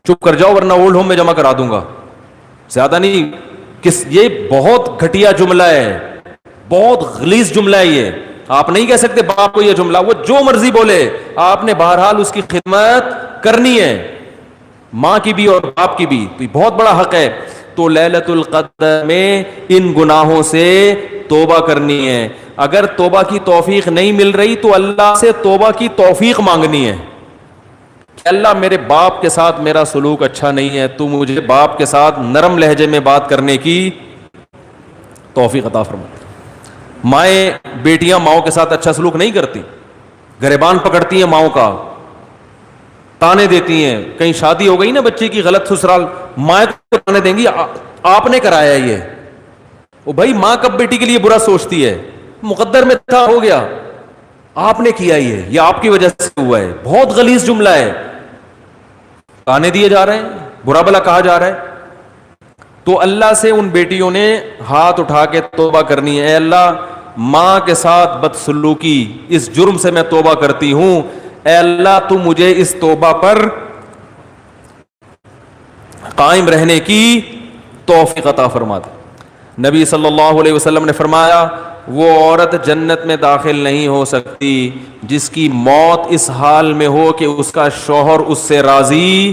چپ کر جاؤ ورنہ اولڈ ہوم میں جمع کرا دوں گا، زیادہ نہیں۔ یہ بہت گھٹیا جملہ ہے، بہت غلیظ جملہ ہے یہ، آپ نہیں کہہ سکتے باپ کو یہ جملہ، وہ جو مرضی بولے، آپ نے بہرحال اس کی خدمت کرنی ہے، ماں کی بھی اور باپ کی بھی، بہت بڑا حق ہے۔ تو لیلۃ القدر میں ان گناہوں سے توبہ کرنی ہے۔ اگر توبہ کی توفیق نہیں مل رہی تو اللہ سے توبہ کی توفیق مانگنی ہے کہ اللہ میرے باپ کے ساتھ میرا سلوک اچھا نہیں ہے، تو مجھے باپ کے ساتھ نرم لہجے میں بات کرنے کی توفیق عطا فرما۔ مائیں بیٹیاں ماؤں کے ساتھ اچھا سلوک نہیں کرتی، گریبان پکڑتی ہیں ماؤں کا، تانے دیتی ہیں۔ کہیں شادی ہو گئی نا بچے کی غلط سسرال، ماں کو تانے دیں گی آپ نے کرایا یہ، وہ بھائی ماں کب بیٹی کے لیے برا سوچتی ہے؟ مقدر میں تھا، ہو گیا، آپ نے کیا یہ آپ کی وجہ سے ہوا ہے۔ بہت غلیظ جملہ ہے، تانے دیے جا رہے ہیں، برا بلا کہا جا رہا ہے۔ تو اللہ سے ان بیٹیوں نے ہاتھ اٹھا کے توبہ کرنی ہے، اے اللہ ماں کے ساتھ بدسلوکی اس جرم سے میں توبہ کرتی ہوں، اے اللہ تو مجھے اس توبہ پر قائم رہنے کی توفیق عطا فرما دے۔ نبی صلی اللہ علیہ وسلم نے فرمایا وہ عورت جنت میں داخل نہیں ہو سکتی جس کی موت اس حال میں ہو کہ اس کا شوہر اس سے راضی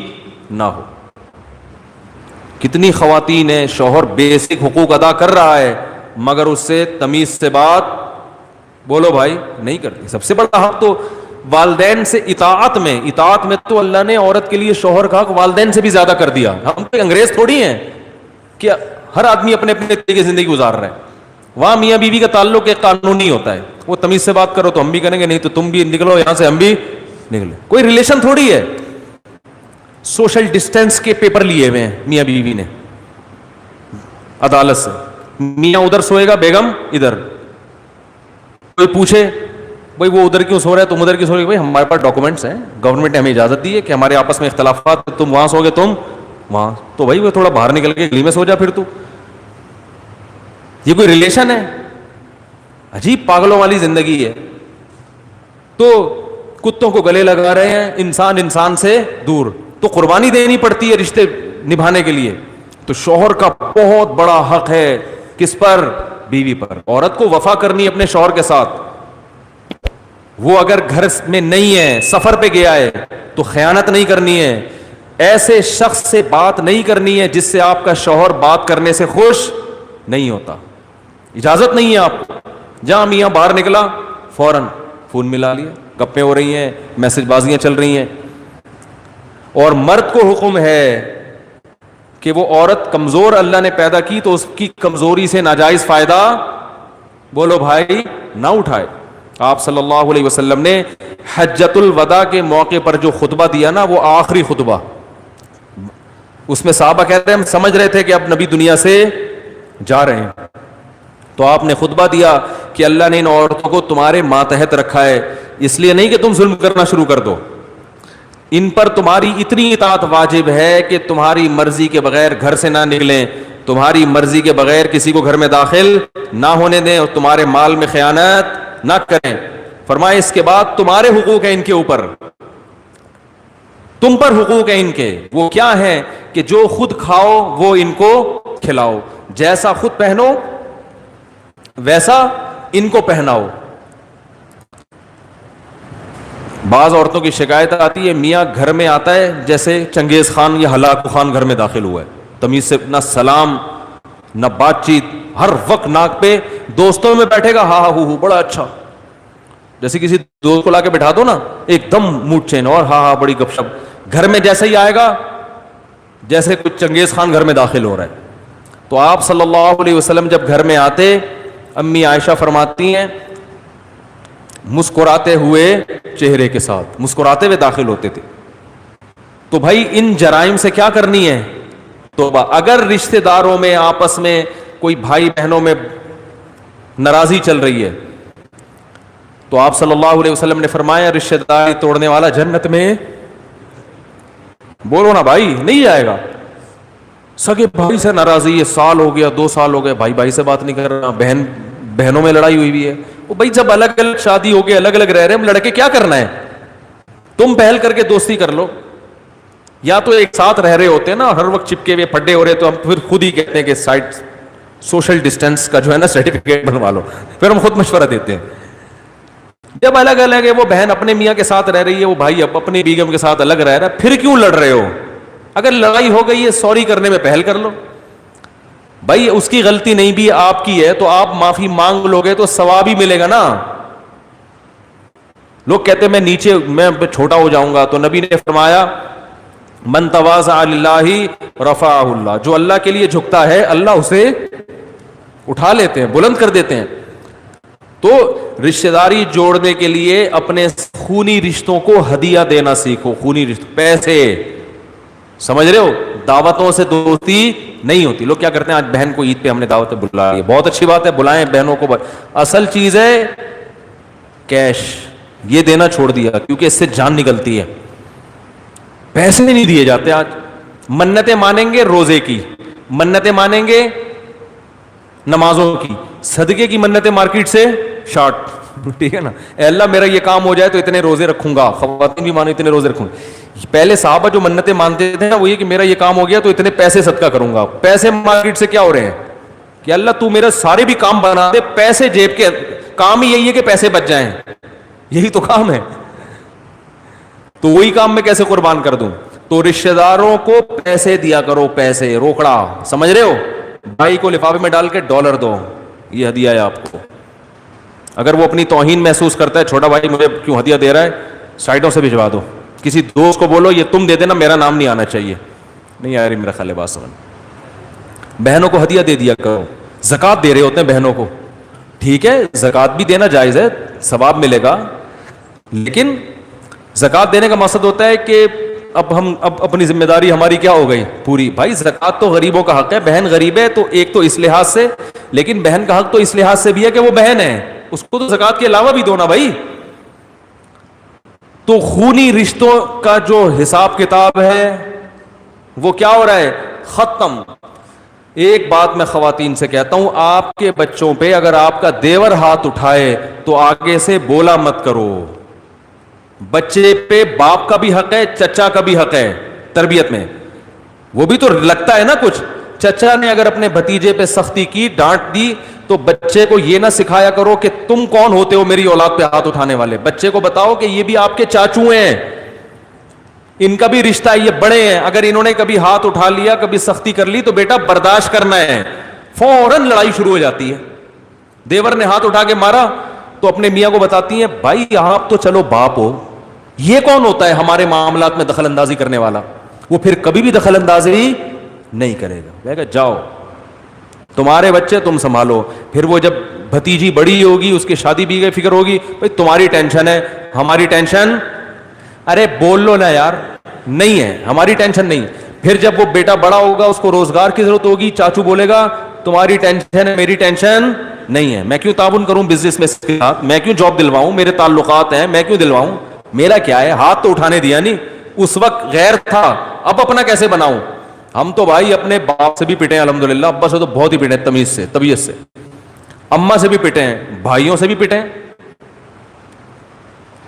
نہ ہو۔ کتنی خواتین ہیں شوہر بیسک حقوق ادا کر رہا ہے مگر اس سے تمیز سے بات بولو بھائی نہیں کرتی۔ سب سے بڑا حق تو والدین سے اطاعت میں تو اللہ نے عورت کے لیے شوہر کا حق والدین سے بھی زیادہ کر دیا۔ ہم کوئی انگریز تھوڑی ہیں کہ ہر آدمی اپنے اپنے طریقے کی زندگی گزار رہا ہے۔ وہاں میاں بیوی کا تعلق ایک قانونی ہوتا ہے، وہ تمیز سے بات کرو تو ہم بھی کریں گے، نہیں تو تم بھی نکلو یہاں سے، ہم بھی نکلے۔ کوئی ریلیشن تھوڑی ہے، سوشل ڈسٹینس کے پیپر لیے ہوئے ہیں میاں بیوی نے عدالت سے، میاں ادھر سوئے گا بیگم ادھر۔ کوئی پوچھے بھائی وہ ادھر کیوں سو رہا ہے تم ادھر کیوں سو رہے؟ بھائی ہمارے پاس ڈاکومنٹس ہیں، گورنمنٹ نے ہمیں اجازت دی ہے کہ ہمارے آپس میں اختلافات، تم وہاں سو گے تم وہاں، تو بھائی وہ تھوڑا باہر نکل کے گلی میں سو جا پھر تو۔ یہ کوئی ریلیشن ہے؟ عجیب پاگلوں والی زندگی ہے۔ تو کتوں کو گلے لگا رہے ہیں، انسان انسان سے دور، تو قربانی دینی پڑتی ہے رشتے نبھانے کے لیے۔ تو شوہر کا بہت بڑا حق ہے کس پر؟ بیوی پر۔ عورت کو وفا کرنی ہے اپنے شوہر کے ساتھ۔ وہ اگر گھر میں نہیں ہے، سفر پہ گیا ہے، تو خیانت نہیں کرنی ہے، ایسے شخص سے بات نہیں کرنی ہے جس سے آپ کا شوہر بات کرنے سے خوش نہیں ہوتا، اجازت نہیں ہے آپ کو۔ جہاں میاں باہر نکلا فوراً فون ملا لیا، گپیں ہو رہی ہیں، میسج بازیاں چل رہی ہیں۔ اور مرد کو حکم ہے کہ وہ عورت کمزور اللہ نے پیدا کی تو اس کی کمزوری سے ناجائز فائدہ بولو بھائی نہ اٹھائے۔ آپ صلی اللہ علیہ وسلم نے حجۃ الوداع کے موقع پر جو خطبہ دیا نا، وہ آخری خطبہ، اس میں صحابہ کہتے ہیں ہم سمجھ رہے تھے کہ اب نبی دنیا سے جا رہے ہیں، تو آپ نے خطبہ دیا کہ اللہ نے ان عورتوں کو تمہارے ماتحت رکھا ہے، اس لیے نہیں کہ تم ظلم کرنا شروع کر دو، ان پر تمہاری اتنی اطاعت واجب ہے کہ تمہاری مرضی کے بغیر گھر سے نہ نکلیں، تمہاری مرضی کے بغیر کسی کو گھر میں داخل نہ ہونے دیں، اور تمہارے مال میں خیانت نہ کریں۔ فرمایا اس کے بعد تمہارے حقوق ہیں ان کے اوپر، تم پر حقوق ہیں ان کے، وہ کیا ہے کہ جو خود کھاؤ وہ ان کو کھلاؤ، جیسا خود پہنو ویسا ان کو پہناؤ۔ بعض عورتوں کی شکایت آتی ہے میاں گھر میں آتا ہے جیسے چنگیز خان یا ہلاکو خان گھر میں داخل ہوا ہے، تمیز سے نہ سلام نہ بات چیت، ہر وقت ناک پہ، دوستوں میں بیٹھے گا ہاں ہو بڑا اچھا، جیسے کسی دوست کو لا کے بٹھا دو نا ایک دم موڈ چین اور ہاں بڑی گپ شپ، گھر میں جیسے ہی آئے گا جیسے کچھ چنگیز خان گھر میں داخل ہو رہا ہے۔ تو آپ صلی اللہ علیہ وسلم جب گھر میں آتے، امی عائشہ فرماتی ہیں مسکراتے ہوئے چہرے کے ساتھ، مسکراتے ہوئے داخل ہوتے تھے۔ تو بھائی ان جرائم سے کیا کرنی ہے توبہ۔ اگر رشتہ داروں میں آپس میں کوئی بھائی بہنوں میں ناراضی چل رہی ہے تو آپ صلی اللہ علیہ وسلم نے فرمایا رشتہ داری توڑنے والا جنت میں، بولو نا بھائی نہیں جائے گا۔ سگے بھائی سے ناراضی ہے، سال ہو گیا 2 سال ہو گئے بھائی سے بات نہیں کر رہا، بہنوں میں لڑائی ہوئی ہے، وہ بھائی جب الگ الگ شادی ہو گئی الگ الگ رہ رہے ہیں، لڑکے کیا کرنا ہے، تم پہل کر کے دوستی کر لو، یا تو ایک ساتھ رہ رہے ہوتے ہیں نا ہر وقت چپکے ہوئے پھڈے ہو رہے تو ہم پھر خود ہی کہتے ہیں کہ سائڈ سوشل ڈسٹینس کا جو ہے نا سرٹیفکیٹ بنوا لو، پھر ہم خود مشورہ دیتے ہیں۔ جب الگ الگ ہے، وہ بہن اپنے میاں کے ساتھ رہ رہی ہے، وہ بھائی اپنی بیگم کے ساتھ الگ رہ رہا ہے، پھر کیوں لڑ رہے ہو؟ اگر لڑائی ہو گئی ہے سوری کرنے میں پہل کر لو، بھائی اس کی غلطی نہیں بھی آپ کی ہے تو آپ معافی مانگ لو گے تو ثواب ہی ملے گا نا۔ لوگ کہتے ہیں میں چھوٹا ہو جاؤں گا، تو نبی نے فرمایا من تواضع للہ رفعہ اللہ، جو اللہ کے لیے جھکتا ہے اللہ اسے اٹھا لیتے ہیں، بلند کر دیتے ہیں۔ تو رشتہ داری جوڑنے کے لیے اپنے خونی رشتوں کو ہدیہ دینا سیکھو، خونی رشتوں، پیسے، سمجھ رہے ہو، دعوتوں سے دوستی نہیں ہوتی۔ لوگ کیا کرتے ہیں آج بہن کو عید پہ ہم نے دعوت بلا لی، بہت اچھی بات ہے بلائیں بہنوں کو، اصل چیز ہے کیش، یہ دینا چھوڑ دیا کیونکہ اس سے جان نکلتی ہے، پیسے نہیں دیے جاتے آج۔ منتیں مانیں گے روزے کی، منتیں مانیں گے نمازوں کی، صدقے کی منتیں مارکیٹ سے شارٹ، ٹھیک ہے نا، اے اللہ میرا یہ کام ہو جائے تو اتنے روزے رکھوں گا، خواتین بھی مانو اتنے روزے رکھوں گا۔ پہلے صحابہ جو منتیں مانتے تھے نا وہ یہ کہ میرا یہ کام ہو گیا تو اتنے پیسے صدقہ کروں گا۔ پیسے مارکیٹ سے کیا ہو رہے ہیں کہ اللہ تو میرے سارے بھی کام بنا دے، پیسے جیب کے، کام ہی یہی ہے کہ پیسے بچ جائیں، یہی تو کام ہے، تو وہی کام میں کیسے قربان کر دوں؟ تو رشتہ داروں کو پیسے دیا کرو، پیسے روکڑا، سمجھ رہے ہو، بھائی کو لفافے میں ڈال کے ڈالر دو، یہ ہدیہ ہے آپ کو۔ اگر وہ اپنی توہین محسوس کرتا ہے چھوٹا بھائی مجھے کیوں ہدیہ دے رہا ہے، سائڈوں سے بھجوا دو، کسی دوست کو بولو یہ تم دے دینا میرا نام نہیں آنا چاہیے، نہیں آ رہی میرا خیال ہے بات سمجھ۔ بہنوں کو ہدیہ دے دیا کرو، زکوٰۃ دے رہے ہوتے ہیں بہنوں کو، ٹھیک ہے زکوٰۃ بھی دینا جائز ہے، ثواب ملے گا، لیکن زکوٰۃ دینے کا مقصد ہوتا ہے کہ اب اپنی ذمہ داری ہماری کیا ہو گئی پوری۔ بھائی زکوٰۃ تو غریبوں کا حق ہے، بہن غریب ہے تو ایک تو اس لحاظ سے، لیکن بہن کا حق تو اس لحاظ سے بھی ہے کہ وہ بہن ہے، اس کو تو زکوٰۃ کے علاوہ بھی دو نا بھائی۔ تو خونی رشتوں کا جو حساب کتاب ہے وہ کیا ہو رہا ہے؟ ختم۔ ایک بات میں خواتین سے کہتا ہوں، آپ کے بچوں پہ اگر آپ کا دیور ہاتھ اٹھائے تو آگے سے بولا مت کرو۔ بچے پہ باپ کا بھی حق ہے، چچا کا بھی حق ہے تربیت میں، وہ بھی تو لگتا ہے نا کچھ۔ چچا نے اگر اپنے بھتیجے پہ سختی کی، ڈانٹ دی، تو بچے کو یہ نہ سکھایا کرو کہ تم کون ہوتے ہو میری اولاد پہ ہاتھ اٹھانے والے۔ بچے کو بتاؤ کہ یہ بھی آپ کے چاچو ہیں، ان کا بھی رشتہ ہے، یہ بڑے ہیں، اگر انہوں نے کبھی ہاتھ اٹھا لیا، کبھی سختی کر لی تو بیٹا برداشت کرنا ہے۔ فوراً لڑائی شروع ہو جاتی ہے۔ دیور نے ہاتھ اٹھا کے مارا تو اپنے میاں کو بتاتی ہیں بھائی آپ تو چلو باپ ہو، یہ کون ہوتا ہے ہمارے معاملات میں دخل اندازی کرنے والا؟ وہ پھر کبھی بھی دخل اندازی نہیں کرے گا، کہے گا جاؤ تمہارے بچے تم سنبھالو۔ پھر وہ جب بھتیجی بڑی ہوگی، اس کی شادی بھی گئی، فکر ہوگی بھائی تمہاری ٹینشن ہے، ہماری ٹینشن، ارے بول لو نا یار، نہیں ہے ہماری ٹینشن نہیں۔ پھر جب وہ بیٹا بڑا ہوگا، اس کو روزگار کی ضرورت ہوگی، چاچو بولے گا تمہاری ٹینشن ہے میری ٹینشن نہیں ہے. میں کیوں تعاون کروں بزنس میں اس کے ساتھ, میں کیوں جاب دلواؤں, میرے تعلقات ہیں, میں کیوں دلواؤں, میرا کیا ہے, ہاتھ تو اٹھانے دیا نہیں. اس وقت غیر تھا, اب اپنا کیسے بناؤں. ہم تو بھائی اپنے باپ سے بھی پٹے ہیں الحمدللہ, ابا سے تو بہت ہی پٹے ہیں, تمیز سے, طبیعت سے, اماں سے بھی پٹے ہیں, بھائیوں سے بھی پٹے ہیں.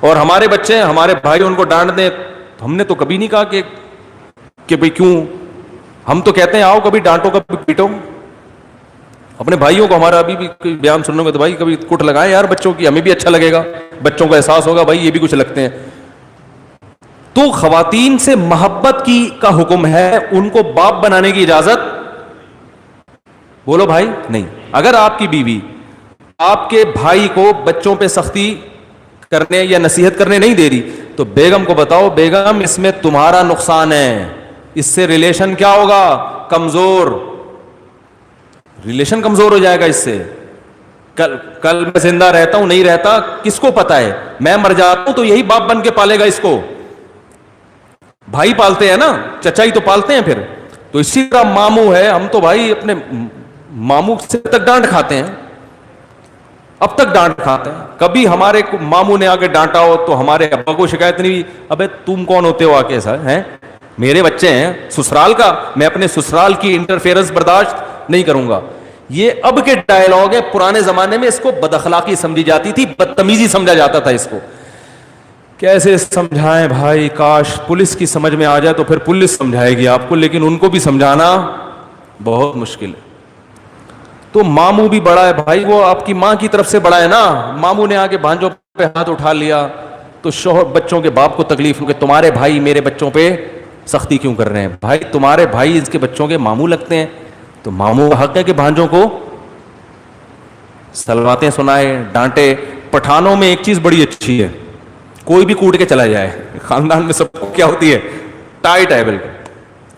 اور ہمارے بچے ہیں, ہمارے بھائی ان کو ڈانٹ دیں, ہم نے تو کبھی نہیں کہا کہ بھئی کیوں. ہم تو کہتے ہیں آؤ کبھی ڈانٹو کبھی پیٹو. اپنے بھائیوں کو ہمارا ابھی بھی بیان سننے میں تو بھائی کبھی کٹ لگائیں یار بچوں کی, ہمیں بھی اچھا لگے گا, بچوں کو احساس ہوگا بھائی یہ بھی کچھ لگتے ہیں. تو خواتین سے محبت کا حکم ہے, ان کو باپ بنانے کی اجازت بولو بھائی نہیں. اگر آپ کی بیوی آپ کے بھائی کو بچوں پہ سختی کرنے یا نصیحت کرنے نہیں دے رہی تو بیگم کو بتاؤ, بیگم اس میں تمہارا نقصان ہے, اس سے ریلیشن کیا ہوگا, کمزور, ریلیشن کمزور ہو جائے گا. اس سے کل میں زندہ رہتا ہوں نہیں رہتا کس کو پتا ہے, میں مر جاتا ہوں تو یہی باپ بن کے پالے گا اس کو. بھائی پالتے ہیں نا, چچائی تو پالتے ہیں پھر. تو اسی طرح ماموں ہے, ہم تو بھائی اپنے ماموں سے تک ڈانٹ کھاتے ہیں, اب تک ڈانٹ کھاتے ہیں. کبھی ہمارے ماموں نے آگے ڈانٹا ہو تو ہمارے ابا کو شکایت نہیں ہوئی, ابے تم کون ہوتے ہو آکے ایسا ہیں, میرے بچے ہیں سسرال کا, میں اپنے سسرال کی انٹرفیئرنس برداشت نہیں کروں گا. یہ اب کے ڈائلاگ ہے, پرانے زمانے میں اس کو بد اخلاقی سمجھی جاتی تھی, بدتمیزی سمجھا جاتا تھا اس کو. کیسے سمجھائیں بھائی, کاش پولیس کی سمجھ میں آ جائے تو پھر پولیس سمجھائے گی آپ کو, لیکن ان کو بھی سمجھانا بہت مشکل ہے. تو ماموں بھی بڑا ہے بھائی, وہ آپ کی ماں کی طرف سے بڑا ہے نا. ماموں نے آگے بھانجوں پہ ہاتھ اٹھا لیا تو شوہر بچوں کے باپ کو تکلیف ہو کہ تمہارے بھائی میرے بچوں پہ سختی کیوں کر رہے ہیں. بھائی تمہارے بھائی اس کے بچوں کے ماموں لگتے ہیں, تو ماموں کا حق ہے کہ بھانجوں کو سلواتیں سنائے, ڈانٹے. پٹھانوں میں ایک چیز بڑی اچھی ہے, کوئی بھی کوٹ کے چلا جائے, خاندان میں سب کو کیا ہوتی ہے, ٹائٹ ہے بالکل,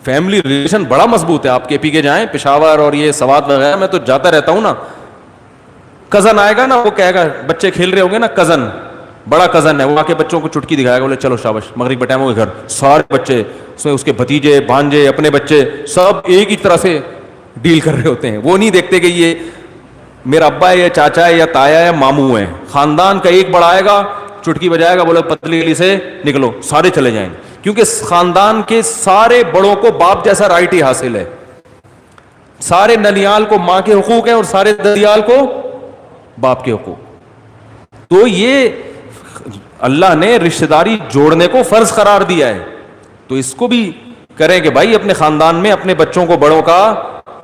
فیملی ریلیشن بڑا مضبوط ہے. آپ کے پی کے جائیں پشاور اور یہ سوات وغیرہ, میں تو جاتا رہتا ہوں نا. کزن آئے گا نا, وہ کہے گا, بچے کھیل رہے ہوں گے نا, کزن بڑا کزن ہے, وہ آ کے بچوں کو چٹکی دکھائے گا, بولے چلو شاباش مغرب کا ٹائم ہو گیا, گھر سارے بچے اس کے بھتیجے بھانجے اپنے بچے سب ایک ہی طرح سے ڈیل کر رہے ہوتے ہیں. وہ نہیں دیکھتے کہ یہ میرا ابا ہے یا چاچا ہے یا تایا ہے, ماموں ہے. خاندان کا ایک بڑا آئے گا, چٹکی بجائے گا, بولے پتلی گلی سے نکلو, سارے چلے جائیں. کیونکہ خاندان کے سارے بڑوں کو باپ جیسا رائٹ ہی حاصل ہے. سارے ننیال کو ماں کے حقوق ہیں اور سارے ددیال کو باپ کے حقوق. تو یہ اللہ نے رشتہ داری جوڑنے کو فرض قرار دیا ہے, تو اس کو بھی کریں کہ بھائی اپنے خاندان میں اپنے بچوں کو بڑوں کا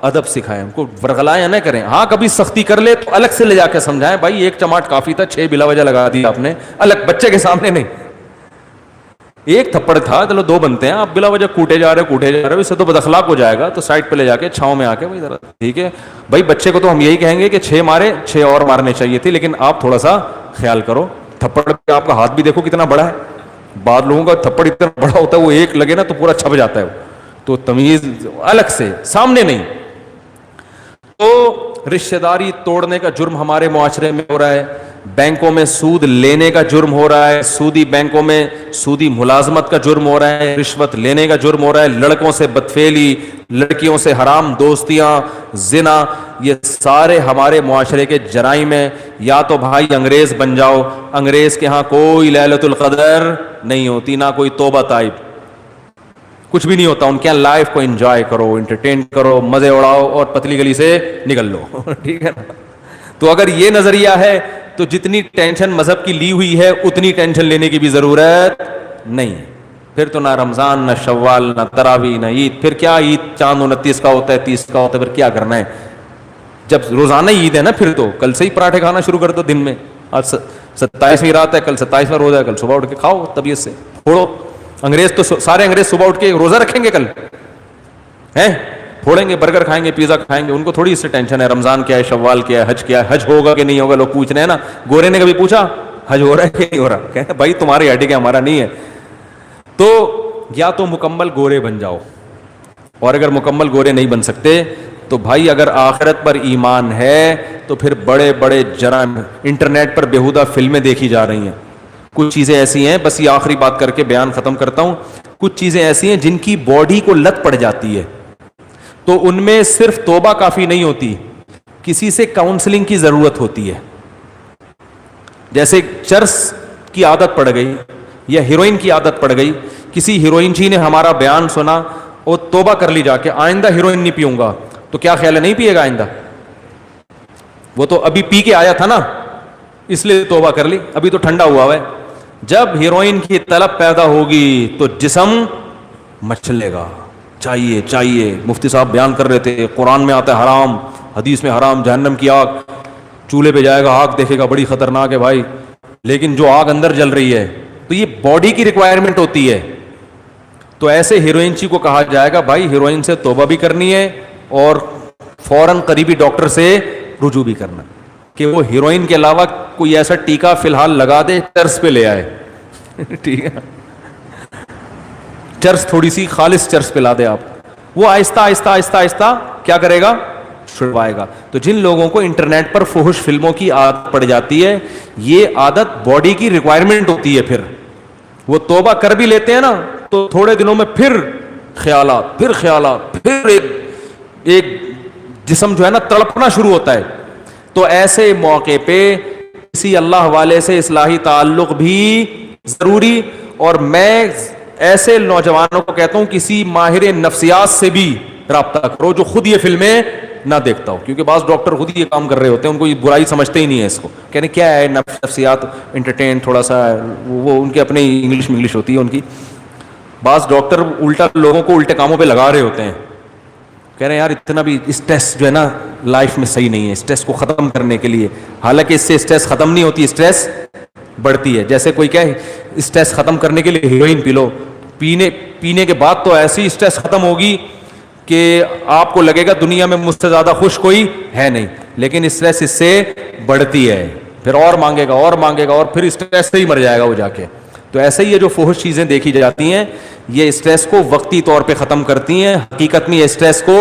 ادب سکھائیں, ان کو ورغلائیں نہ کریں. ہاں کبھی سختی کر لے تو الگ سے لے جا کے سمجھائیں, بھائی ایک چماٹ کافی تھا, 6 بلا وجہ لگا دیا آپ نے, الگ بچے کے سامنے نہیں. ایک تھپڑ تھا, چلو 2 بنتے ہیں, آپ بلا وجہ کوٹے جا رہے, اس سے تو بد اخلاق ہو جائے گا. تو سائڈ پہ لے جا کے چھاؤں میں آ کے بھائی ذرا ٹھیک ہے بھائی, بچے کو تو ہم یہی کہیں گے کہ 6 مارے, 6 اور مارنے چاہیے تھے, لیکن آپ تھوڑا سا خیال کرو. تھپڑ پہ آپ کا ہاتھ بھی دیکھو کتنا بڑا ہے, بعض لوگوں کا تھپڑ اتنا بڑا ہوتا ہے وہ ایک لگے نا تو پورا چھپ جاتا ہے. تو تمیز الگ سے, سامنے نہیں. تو رشتہ داری توڑنے کا جرم ہمارے معاشرے میں ہو رہا ہے. بینکوں میں سود لینے کا جرم ہو رہا ہے, سودی بینکوں میں سودی ملازمت کا جرم ہو رہا ہے, رشوت لینے کا جرم ہو رہا ہے, لڑکوں سے بدفعلی, لڑکیوں سے حرام دوستیاں, زنا, یہ سارے ہمارے معاشرے کے جرائم ہیں. یا تو بھائی انگریز بن جاؤ, انگریز کے ہاں کوئی لیلۃ القدر نہیں ہوتی, نہ کوئی توبہ طائب, کچھ بھی نہیں ہوتا. ان کے یہاں لائف کو انجوائے کرو, انٹرٹین کرو, مزے اڑاؤ اور پتلی گلی سے نکل لو. ٹھیک ہے نا. تو اگر یہ نظریہ ہے تو جتنی ٹینشن مذہب کی لی ہوئی ہے اتنی ٹینشن لینے کی بھی ضرورت نہیں. پھر تو نہ رمضان, نہ شوال, نہ تراویح, نہ عید. پھر کیا عید چاند 29 کا ہوتا ہے, 30 کا ہوتا ہے, پھر کیا کرنا ہے جب روزانہ عید ہے نا. پھر تو کل سے ہی پراٹھے کھانا شروع کر دو دن میں. آج 27ویں رات ہے, کل 27واں روزہ ہے, کل صبح اٹھ کے کھاؤ طبیعت سے, پھوڑو. انگریز تو سارے انگریز صبح اٹھ کے روزہ رکھیں گے, کل ہیں پھوڑیں گے, برگر کھائیں گے, پیزا کھائیں گے. ان کو تھوڑی اس سے ٹینشن ہے رمضان کیا ہے, شوال کیا ہے, حج کیا ہے, حج ہوگا کہ نہیں ہوگا. لوگ پوچھ رہے ہیں نا, گورے نے کبھی پوچھا حج ہو رہا ہے کہ نہیں ہو رہا, کہتے بھائی تمہاری ہڈی کا ہمارا نہیں ہے. تو یا تو مکمل گورے بن جاؤ, اور اگر مکمل گورے نہیں بن سکتے تو بھائی اگر آخرت پر ایمان ہے تو پھر بڑے بڑے جرائم. انٹرنیٹ پر بیہودہ فلمیں دیکھی جا رہی ہیں. کچھ چیزیں ایسی ہیں, بس یہ آخری بات کر کے بیان ختم کرتا ہوں, کچھ چیزیں ایسی ہیں جن کی باڈی کو لت پڑ جاتی ہے, تو ان میں صرف توبہ کافی نہیں ہوتی کسی سے کاؤنسلنگ کی ضرورت ہوتی ہے. جیسے چرس کی عادت پڑ گئی یا ہیروئن کی عادت پڑ گئی, کسی ہیروئن جی نے ہمارا بیان سنا اور توبہ کر لی جا کے, آئندہ ہیروئن نہیں پیوں گا, تو کیا خیال ہے نہیں پیے گا آئندہ؟ وہ تو ابھی پی کے آیا تھا نا, اس لیے توبہ کر لی, ابھی تو ٹھنڈا ہوا ہے. جب ہیروئن کی طلب پیدا ہوگی تو جسم مچلے گا, چاہیے چاہیے. مفتی صاحب بیان کر رہے تھے قرآن میں آتا ہے حرام, حدیث میں حرام, جہنم کی آگ, چولہے پہ جائے گا آگ دیکھے گا, بڑی خطرناک ہے بھائی. لیکن جو آگ اندر جل رہی ہے تو یہ باڈی کی ریکوائرمنٹ ہوتی ہے. تو ایسے ہیروئنچی کو کہا جائے گا بھائی ہیروئن سے توبہ بھی کرنی ہے اور فوراً قریبی ڈاکٹر سے رجوع بھی کرنا, کہ وہ ہیروئن کے علاوہ کوئی ایسا ٹیکا فی الحال لگا دے, چرس پہ لے آئے. ٹھیک ہے, چرس تھوڑی سی خالص چرس پہ لا دے آپ, وہ آہستہ آہستہ آہستہ آہستہ کیا کرے گا, چھڑوائے گا. تو جن لوگوں کو انٹرنیٹ پر فحش فلموں کی عادت پڑ جاتی ہے, یہ عادت باڈی کی ریکوائرمنٹ ہوتی ہے. پھر وہ توبہ کر بھی لیتے ہیں نا تو تھوڑے دنوں میں پھر خیالات, پھر ایک جسم جو ہے نا تڑپنا شروع ہوتا ہے. تو ایسے موقع پہ کسی اللہ والے سے اصلاحی تعلق بھی ضروری. اور میں ایسے نوجوانوں کو کہتا ہوں کسی ماہر نفسیات سے بھی رابطہ کرو جو خود یہ فلمیں نہ دیکھتا ہو, کیونکہ بعض ڈاکٹر خود ہی یہ کام کر رہے ہوتے ہیں, ان کو یہ برائی سمجھتے ہی نہیں ہے اس کو, کہنے کیا ہے نفسیات, انٹرٹین تھوڑا سا, وہ ان کے اپنے انگلش ہوتی ہے ان کی. بعض ڈاکٹر الٹا لوگوں کو الٹے کاموں پہ لگا رہے ہوتے ہیں, کہہ رہے ہیں یار اتنا بھی اسٹریس جو ہے نا لائف میں صحیح نہیں ہے, اسٹریس کو ختم کرنے کے لیے. حالانکہ اس سے اسٹریس ختم نہیں ہوتی, اسٹریس بڑھتی ہے. جیسے کوئی کہے اسٹریس ختم کرنے کے لیے ہیروئن پی لو, پینے کے بعد تو ایسی اسٹریس ختم ہوگی کہ آپ کو لگے گا دنیا میں مجھ سے زیادہ خوش کوئی ہے نہیں, لیکن اسٹریس اس سے بڑھتی ہے, پھر اور مانگے گا اور پھر اسٹریس سے ہی مر جائے گا وہ جا کے. تو ایسے ہی یہ جو فحش چیزیں دیکھی جاتی ہیں یہ اسٹریس کو وقتی طور پہ ختم کرتی ہیں, حقیقت میں یہ اسٹریس کو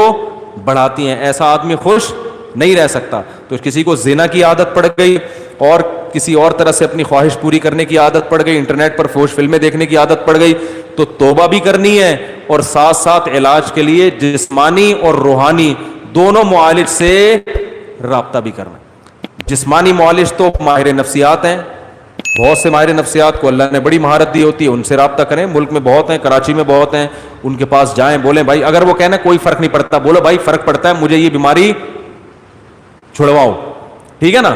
بڑھاتی ہیں. ایسا آدمی خوش نہیں رہ سکتا. تو کسی کو زنا کی عادت پڑ گئی اور کسی اور طرح سے اپنی خواہش پوری کرنے کی عادت پڑ گئی, انٹرنیٹ پر فحش فلمیں دیکھنے کی عادت پڑ گئی, تو توبہ بھی کرنی ہے اور ساتھ ساتھ علاج کے لیے جسمانی اور روحانی دونوں معالج سے رابطہ بھی کرنا. جسمانی معالج تو ماہر نفسیات ہیں, بہت سے ماہر نفسیات کو اللہ نے بڑی مہارت دی ہوتی ہے, ان سے رابطہ کریں. ملک میں بہت ہیں, کراچی میں بہت ہیں, ان کے پاس جائیں, بولیں بھائی اگر وہ کہنا کوئی فرق نہیں پڑتا, بولو بھائی فرق پڑتا ہے, مجھے یہ بیماری چھڑواؤ, ٹھیک ہے نا,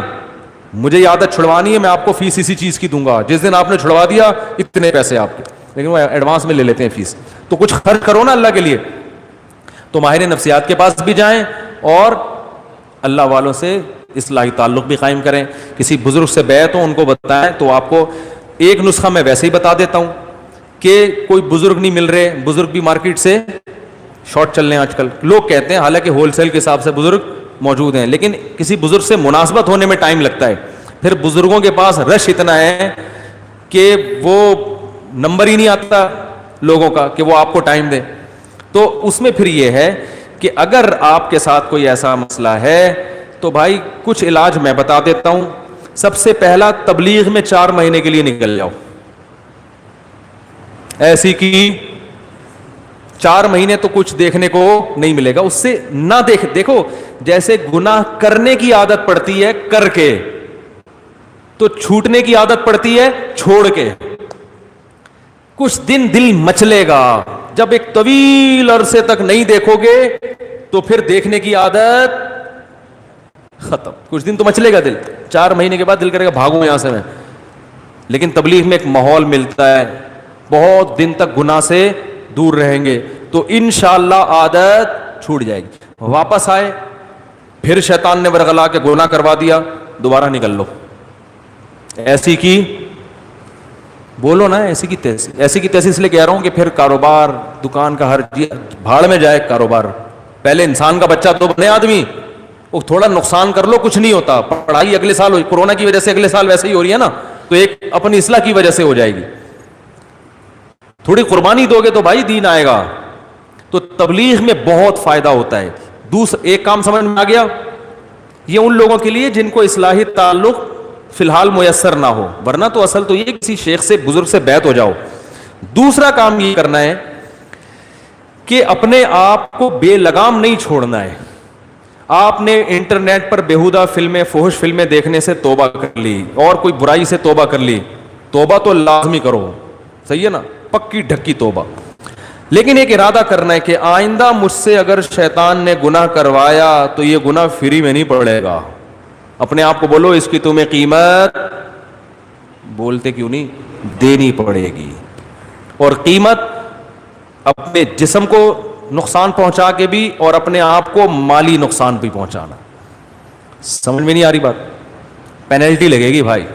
مجھے یہ عادت چھڑوانی ہے, میں آپ کو فیس اسی چیز کی دوں گا, جس دن آپ نے چھڑوا دیا اتنے پیسے آپ کے, لیکن وہ ایڈوانس میں لے لیتے ہیں فیس. تو کچھ خرچ کرو نا اللہ کے لیے. تو ماہر نفسیات کے پاس بھی جائیں اور اللہ والوں سے اصلاحی تعلق بھی قائم کریں. کسی بزرگ سے بیعت ہو ان کو بتائیں. تو آپ کو ایک نسخہ میں ویسے ہی بتا دیتا ہوں کہ کوئی بزرگ نہیں مل رہے, بزرگ بھی مارکیٹ سے شارٹ چل رہے ہیں آج کل, لوگ کہتے ہیں, حالانکہ ہول سیل کے حساب سے بزرگ موجود ہیں, لیکن کسی بزرگ سے مناسبت ہونے میں ٹائم لگتا ہے. پھر بزرگوں کے پاس رش اتنا ہے کہ وہ نمبر ہی نہیں آتا لوگوں کا کہ وہ آپ کو ٹائم دے. تو اس میں پھر یہ ہے کہ اگر آپ کے ساتھ کوئی ایسا مسئلہ ہے تو بھائی کچھ علاج میں بتا دیتا ہوں. سب سے پہلا, تبلیغ میں 4 مہینے کے لیے نکل جاؤ. ایسی کی 4 مہینے تو کچھ دیکھنے کو نہیں ملے گا, اس سے نہ دیکھو جیسے گناہ کرنے کی عادت پڑتی ہے کر کے, تو چھوٹنے کی عادت پڑتی ہے چھوڑ کے. کچھ دن دل مچلے گا, جب ایک طویل عرصے تک نہیں دیکھو گے تو پھر دیکھنے کی عادت ختم. کچھ دن تو مچلے گا دل, 4 مہینے کے بعد دل کرے گا بھاگوں یہاں سے میں. لیکن تبلیغ میں ایک ماحول ملتا ہے, بہت دن تک گناہ سے دور رہیں گے تو انشاءاللہ عادت چھوٹ جائے گی. واپس آئے, پھر شیطان نے ورغلا کے گناہ کروا دیا, دوبارہ نکل لو. ایسی کی بولو نا, ایسی کی تیسی اس لیے کہہ رہا ہوں کہ پھر کاروبار, دکان کا ہر بھاڑ میں جائے کاروبار. پہلے انسان کا بچہ تو بنے آدمی, وہ تھوڑا نقصان کر لو کچھ نہیں ہوتا. پڑھائی اگلے سال ہوئی, کورونا کی وجہ سے اگلے سال ویسے ہی ہو رہی ہے نا, تو ایک اپنی اصلاح کی وجہ سے ہو جائے گی. تھوڑی قربانی دو گے تو بھائی دین آئے گا. تو تبلیغ میں بہت فائدہ ہوتا ہے. ایک کام سمجھ میں آ گیا, یہ ان لوگوں کے لیے جن کو اصلاحی تعلق فی الحال میسر نہ ہو, ورنہ تو اصل تو یہ کسی شیخ سے, بزرگ سے بیعت ہو جاؤ. دوسرا کام یہ کرنا ہے کہ اپنے آپ کو بے لگام نہیں چھوڑنا ہے. آپ نے انٹرنیٹ پر بیہودہ فلمیں فحش فلمیں دیکھنے سے توبہ کر لی اور کوئی برائی سے توبہ کر لی, توبہ تو لازمی کرو, صحیح ہے نا, پکی ڈھکی توبہ. لیکن ایک ارادہ کرنا ہے کہ آئندہ مجھ سے اگر شیطان نے گناہ کروایا تو یہ گناہ فری میں نہیں پڑے گا. اپنے آپ کو بولو اس کی تمہیں قیمت, بولتے کیوں نہیں, دینی پڑے گی. اور قیمت اپنے جسم کو نقصان پہنچا کے بھی اور اپنے آپ کو مالی نقصان بھی پہنچانا. سمجھ میں نہیں آ رہی بات؟ پینلٹی لگے گی بھائی,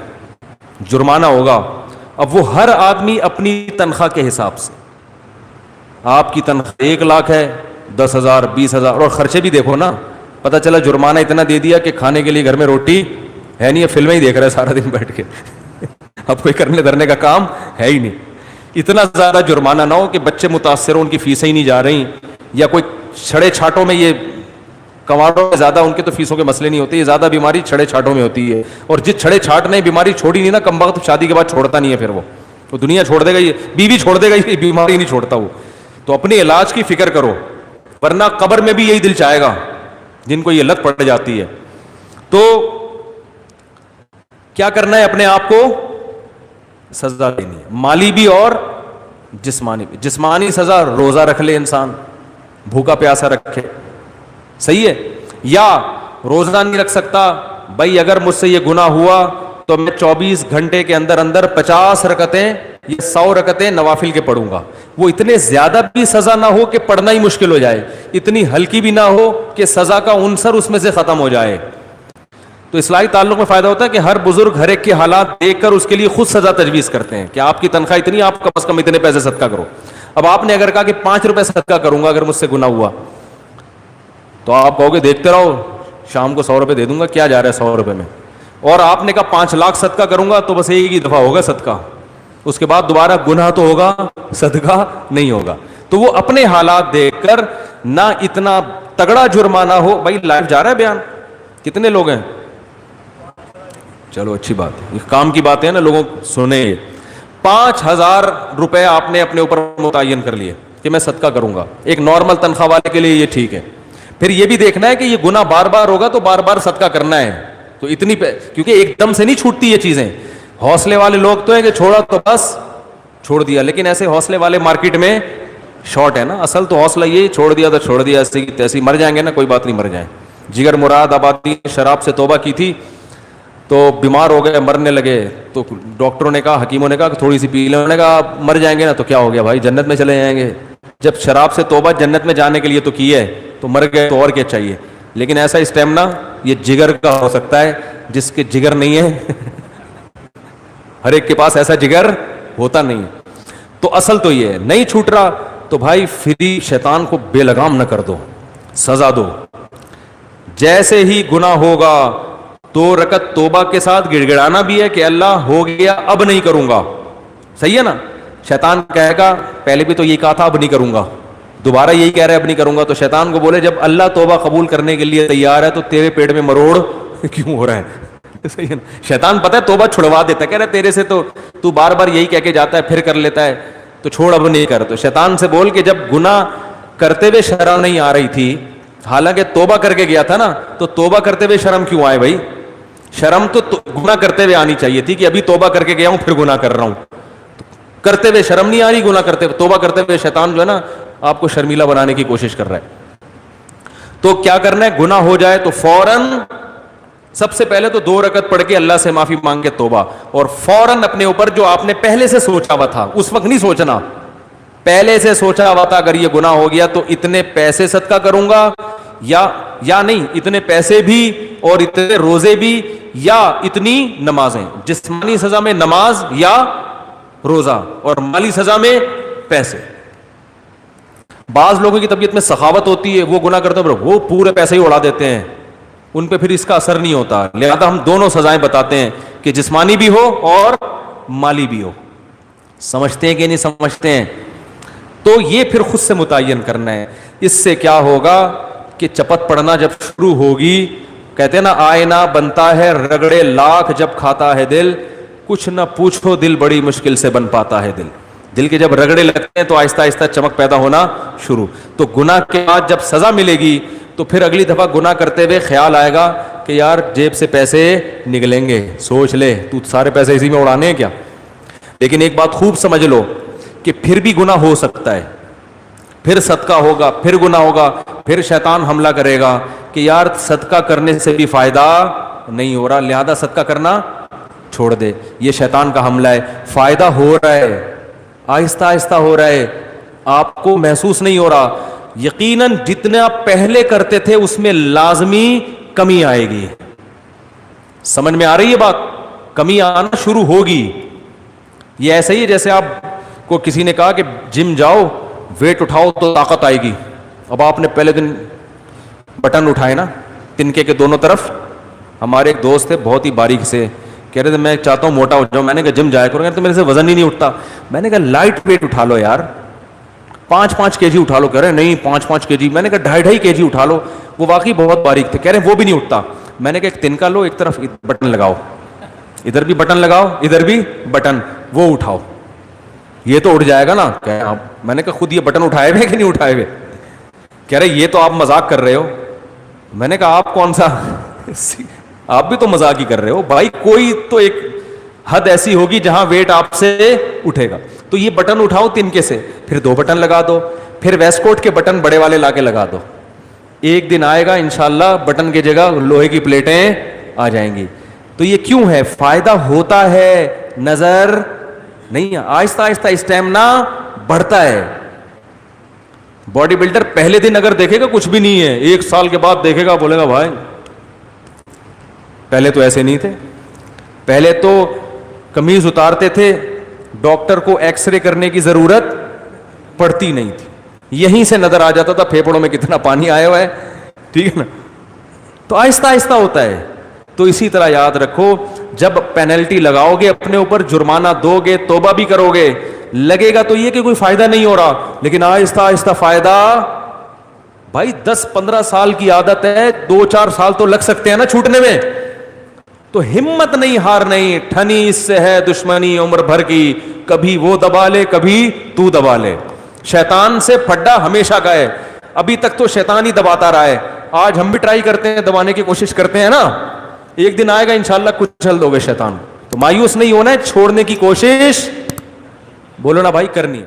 جرمانہ ہوگا. اب وہ ہر آدمی اپنی تنخواہ کے حساب سے, آپ کی تنخواہ 1 لاکھ ہے, 10,000 20,000, اور خرچے بھی دیکھو نا, پتہ چلا جرمانہ اتنا دے دیا کہ کھانے کے لیے گھر میں روٹی ہے نہیں, فلمیں ہی دیکھ رہے سارا دن بیٹھ کے, اب کوئی کرنے دھرنے کا کام ہے ہی نہیں. اتنا زیادہ جرمانہ نہ ہو کہ بچے متاثر ہوں, ان کی فیسیں ہی نہیں جا رہی, یا کوئی چھڑے چھاٹوں میں, یہ کماڑوں میں زیادہ ان کے تو فیسوں کے مسئلے نہیں ہوتے, یہ زیادہ بیماری چھڑے چھاٹوں میں ہوتی ہے. اور جس چھڑے چھاٹ نے بیماری چھوڑی نہیں نا, کم وقت شادی کے بعد چھوڑتا نہیں ہے, پھر وہ دنیا چھوڑ دے گا, یہ بیوی چھوڑ دے گا, یہ بیماری نہیں چھوڑتا وہ. تو اپنے علاج کی فکر کرو, ورنہ قبر میں بھی یہی دل چاہے گا جن کو یہ لت پڑ جاتی ہے. تو کیا کرنا ہے, اپنے آپ کو سزا دینی ہے, مالی بھی اور جسمانی بھی. جسمانی سزا روزہ رکھ لے انسان, بھوکا پیاسا رکھے, صحیح ہے. یا روزہ نہیں رکھ سکتا, بھائی اگر مجھ سے یہ گناہ ہوا تو میں 24 گھنٹے کے اندر اندر 50 رکعتیں یا 100 رکعتیں نوافل کے پڑھوں گا. وہ اتنے زیادہ بھی سزا نہ ہو کہ پڑھنا ہی مشکل ہو جائے, اتنی ہلکی بھی نہ ہو کہ سزا کا عنصر اس میں سے ختم ہو جائے. تو اصلاحی تعلق میں فائدہ ہوتا ہے کہ ہر بزرگ ہر ایک کے حالات دیکھ کر اس کے لیے خود سزا تجویز کرتے ہیں کہ آپ کی تنخواہ اتنی, آپ کم از کم اتنے پیسے صدقہ کرو. اب آپ نے اگر کہا کہ 5 روپے صدقہ کروں گا اگر مجھ سے گناہ ہوا, تو آپ کہو گے دیکھتے رہو, شام کو 100 روپے دے دوں گا, کیا جا رہا ہے 100 روپے میں. اور آپ نے کہا 5 لاکھ صدقہ کروں گا, تو بس ایک ہی دفعہ ہوگا صدقہ, اس کے بعد دوبارہ گناہ تو ہوگا, صدقہ نہیں ہوگا. تو وہ اپنے حالات دیکھ کر, نہ اتنا تگڑا جرمانہ ہو. بھائی لائف جا رہا ہے بیان, کتنے لوگ ہیں, چلو اچھی بات ہے, یہ کام کی بات ہے نا, لوگوں سنے. 5,000 روپے آپ نے اپنے اوپر متعین کر لیے کہ میں صدقہ کروں گا, ایک نارمل تنخواہ والے کے لیے یہ ٹھیک ہے. پھر یہ بھی دیکھنا ہے کہ یہ گناہ بار بار ہوگا تو بار بار صدقہ کرنا ہے. تو اتنی کیونکہ ایک دم سے نہیں چھوٹتی یہ چیزیں. حوصلے والے لوگ تو ہیں کہ چھوڑا تو بس چھوڑ دیا, لیکن ایسے حوصلے والے مارکیٹ میں شارٹ ہے نا. اصل تو حوصلہ یہ چھوڑ دیا تو چھوڑ دیا, ایسے تیسے مر جائیں گے نا, کوئی بات نہیں, مر جائیں. جگر مراد آبادی شراب سے توبہ کی تھی تو بیمار ہو گئے, مرنے لگے, تو ڈاکٹروں نے کہا, حکیموں نے کہا کہ تھوڑی سی پی لیں. انہوں نے کہا مر جائیں گے نا تو کیا ہو گیا بھائی, جنت میں چلے جائیں گے. جب شراب سے توبہ جنت میں جانے کے لیے تو کی ہے, تو مر گئے تو اور کیا چاہیے. لیکن ایسا اسٹیمنا یہ جگر کا ہو سکتا ہے, جس کے جگر نہیں ہے ہر ایک کے پاس ایسا جگر ہوتا نہیں. تو اصل تو یہ ہے, نہیں چھوٹ رہا تو بھائی فری شیطان کو بے لگام نہ کر دو, سزا دو. جیسے ہی گناہ ہوگا 2 رکعت توبہ کے ساتھ گڑ گڑانا بھی ہے کہ اللہ ہو گیا اب نہیں کروں گا, صحیح ہے نا. شیطان کہے گا پہلے بھی تو یہی کہا تھا اب نہیں کروں گا, دوبارہ یہی کہہ رہے اب نہیں کروں گا. تو شیطان کو بولے جب اللہ توبہ قبول کرنے کے لیے تیار ہے تو تیرے پیٹ میں مروڑ کیوں ہو رہا ہے, صحیح ہے نا. شیطان پتہ ہے توبہ چھڑوا دیتا ہے, کہہ رہا تیرے سے تو بار بار یہی کہہ کے جاتا ہے پھر کر لیتا ہے, تو چھوڑ اب نہیں کر. تو شیطان سے بول کہ جب گناہ کرتے ہوئے شرم نہیں آ رہی تھی, حالانکہ توبہ کر کے گیا تھا نا, تو توبہ کرتے ہوئے شرم کیوں آئے بھائی. شرم تو گناہ کرتے ہوئے آنی چاہیے تھی کہ ابھی توبہ کر کے گیا ہوں پھر گناہ کر رہا ہوں. کرتے ہوئے شرم نہیں آ رہی, گناہ کرتے ہوئے, توبہ کرتے ہوئے شیطان جو ہے نا آپ کو شرمیلا بنانے کی کوشش کر رہا ہے. تو کیا کرنا ہے, گناہ ہو جائے تو فوراً سب سے پہلے تو 2 رکعت پڑھ کے اللہ سے معافی مانگ کے توبہ, اور فوراً اپنے اوپر جو آپ نے پہلے سے سوچا ہوا تھا, اس وقت نہیں سوچنا, پہلے سے سوچا ہوا تھا اگر یہ گناہ ہو گیا تو اتنے پیسے صدقہ کروں گا, یا نہیں اتنے پیسے بھی اور اتنے روزے بھی, یا اتنی نمازیں. جسمانی سزا میں نماز یا روزہ, اور مالی سزا میں پیسے. بعض لوگوں کی طبیعت میں سخاوت ہوتی ہے, وہ گناہ کرتے ہیں وہ پورے پیسے ہی اڑا دیتے ہیں, ان پہ پھر اس کا اثر نہیں ہوتا. لہذا ہم دونوں سزائیں بتاتے ہیں کہ جسمانی بھی ہو اور مالی بھی ہو. سمجھتے ہیں کہ نہیں سمجھتے ہیں؟ تو یہ پھر خود سے متعین کرنا ہے. اس سے کیا ہوگا کہ چپت پڑنا جب شروع ہوگی, کہتے ہیں نا آئینہ بنتا ہے رگڑے لاکھ جب کھاتا ہے دل, کچھ نہ پوچھو دل بڑی مشکل سے بن پاتا ہے دل. دل کے جب رگڑے لگتے ہیں تو آہستہ آہستہ چمک پیدا ہونا شروع. تو گناہ کے بعد جب سزا ملے گی تو پھر اگلی دفعہ گناہ کرتے ہوئے خیال آئے گا کہ یار جیب سے پیسے نکلیں گے, سوچ لے تو سارے پیسے اسی میں اڑانے ہیں کیا. لیکن ایک بات خوب سمجھ لو کہ پھر بھی گناہ ہو سکتا ہے, پھر صدقہ ہوگا, پھر گناہ ہوگا, پھر شیطان حملہ کرے گا کہ یار صدقہ کرنے سے بھی فائدہ نہیں ہو رہا, لہذا صدقہ کرنا چھوڑ دے. یہ شیطان کا حملہ ہے. فائدہ ہو رہا ہے, آہستہ آہستہ ہو رہا ہے, آپ کو محسوس نہیں ہو رہا. یقیناً جتنا پہلے کرتے تھے اس میں لازمی کمی آئے گی. سمجھ میں آ رہی ہے بات؟ کمی آنا شروع ہوگی. یہ ایسا ہی ہے جیسے آپ کو کسی نے کہا کہ جم جاؤ, ویٹ اٹھاؤ تو طاقت آئے گی. اب آپ نے پہلے دن بٹن اٹھائے نا تنکے کے دونوں طرف. ہمارے ایک دوست تھے بہت ہی باریک سے, کہہ رہے تھے میں چاہتا ہوں موٹا ہو جاؤں. میں نے کہا جم جایا کرو. تو میرے سے وزن ہی نہیں اٹھتا. میں نے کہا لائٹ ویٹ اٹھا لو یار, 5-5 kg اٹھا لو. کہہ رہے نہیں 5-5 kg. میں نے کہا 2.5 kg اٹھا لو. وہ واقعی بہت باریک تھے. کہہ رہے وہ بھی نہیں اٹھتا. میں نے کہا ایک تنکا لو, ایک طرف بٹن لگاؤ, ادھر بھی بٹن لگاؤ, ادھر بھی بٹن, وہ اٹھاؤ, یہ تو اٹھ جائے گا نا. میں نے کہا خود یہ بٹن اٹھائے ہوئے کہ نہیں اٹھائے ہوئے؟ کہہ رہے یہ تو آپ مذاق کر رہے ہو. میں نے کہا آپ کون سا, آپ بھی تو مذاق ہی کر رہے ہو بھائی. کوئی تو ایک حد ایسی ہوگی جہاں ویٹ آپ سے اٹھے گا. تو یہ بٹن اٹھاؤ تنکے سے, پھر 2 بٹن لگا دو, پھر ویسٹ کوٹ کے بٹن بڑے والے لا کے لگا دو. ایک دن آئے گا انشاءاللہ بٹن کی جگہ لوہے کی پلیٹیں آ جائیں گی. تو یہ کیوں ہے؟ فائدہ ہوتا ہے, نظر نہیں. آہستہ آہستہ اسٹیمنا بڑھتا ہے. باڈی بلڈر پہلے دن اگر دیکھے گا کچھ بھی نہیں ہے, 1 سال کے بعد دیکھے گا بولے گا بھائی پہلے تو ایسے نہیں تھے. پہلے تو قمیض اتارتے تھے, ڈاکٹر کو ایکس رے کرنے کی ضرورت پڑتی نہیں تھی, یہیں سے نظر آ جاتا تھا پھیپڑوں میں کتنا پانی آیا ہوا ہے. ٹھیک ہے نا. تو آہستہ آہستہ ہوتا ہے. تو اسی طرح یاد رکھو, جب پینلٹی لگاؤ گے اپنے اوپر, جرمانہ دو گے, توبہ بھی کرو گے, لگے گا تو یہ کہ کوئی فائدہ نہیں ہو رہا, لیکن آہستہ آہستہ فائدہ. بھائی 10-15 سال کی عادت ہے, 2-4 سال تو لگ سکتے ہیں نا چھوٹنے میں. تو ہمت نہیں ہارنی, ٹھنی اس سے ہے دشمنی عمر بھر کی, کبھی وہ دبا لے کبھی تو دبا لے. شیطان سے پھڈا ہمیشہ کا ہے, ابھی تک تو شیطان ہی دباتا رہا ہے. آج ہم بھی ٹرائی کرتے ہیں, دبانے کی کوشش کرتے ہیں نا. ایک دن آئے گا انشاءاللہ کچل دو گے شیطان. تو مایوس نہیں ہونا ہے, چھوڑنے کی کوشش بولو نا بھائی کرنی.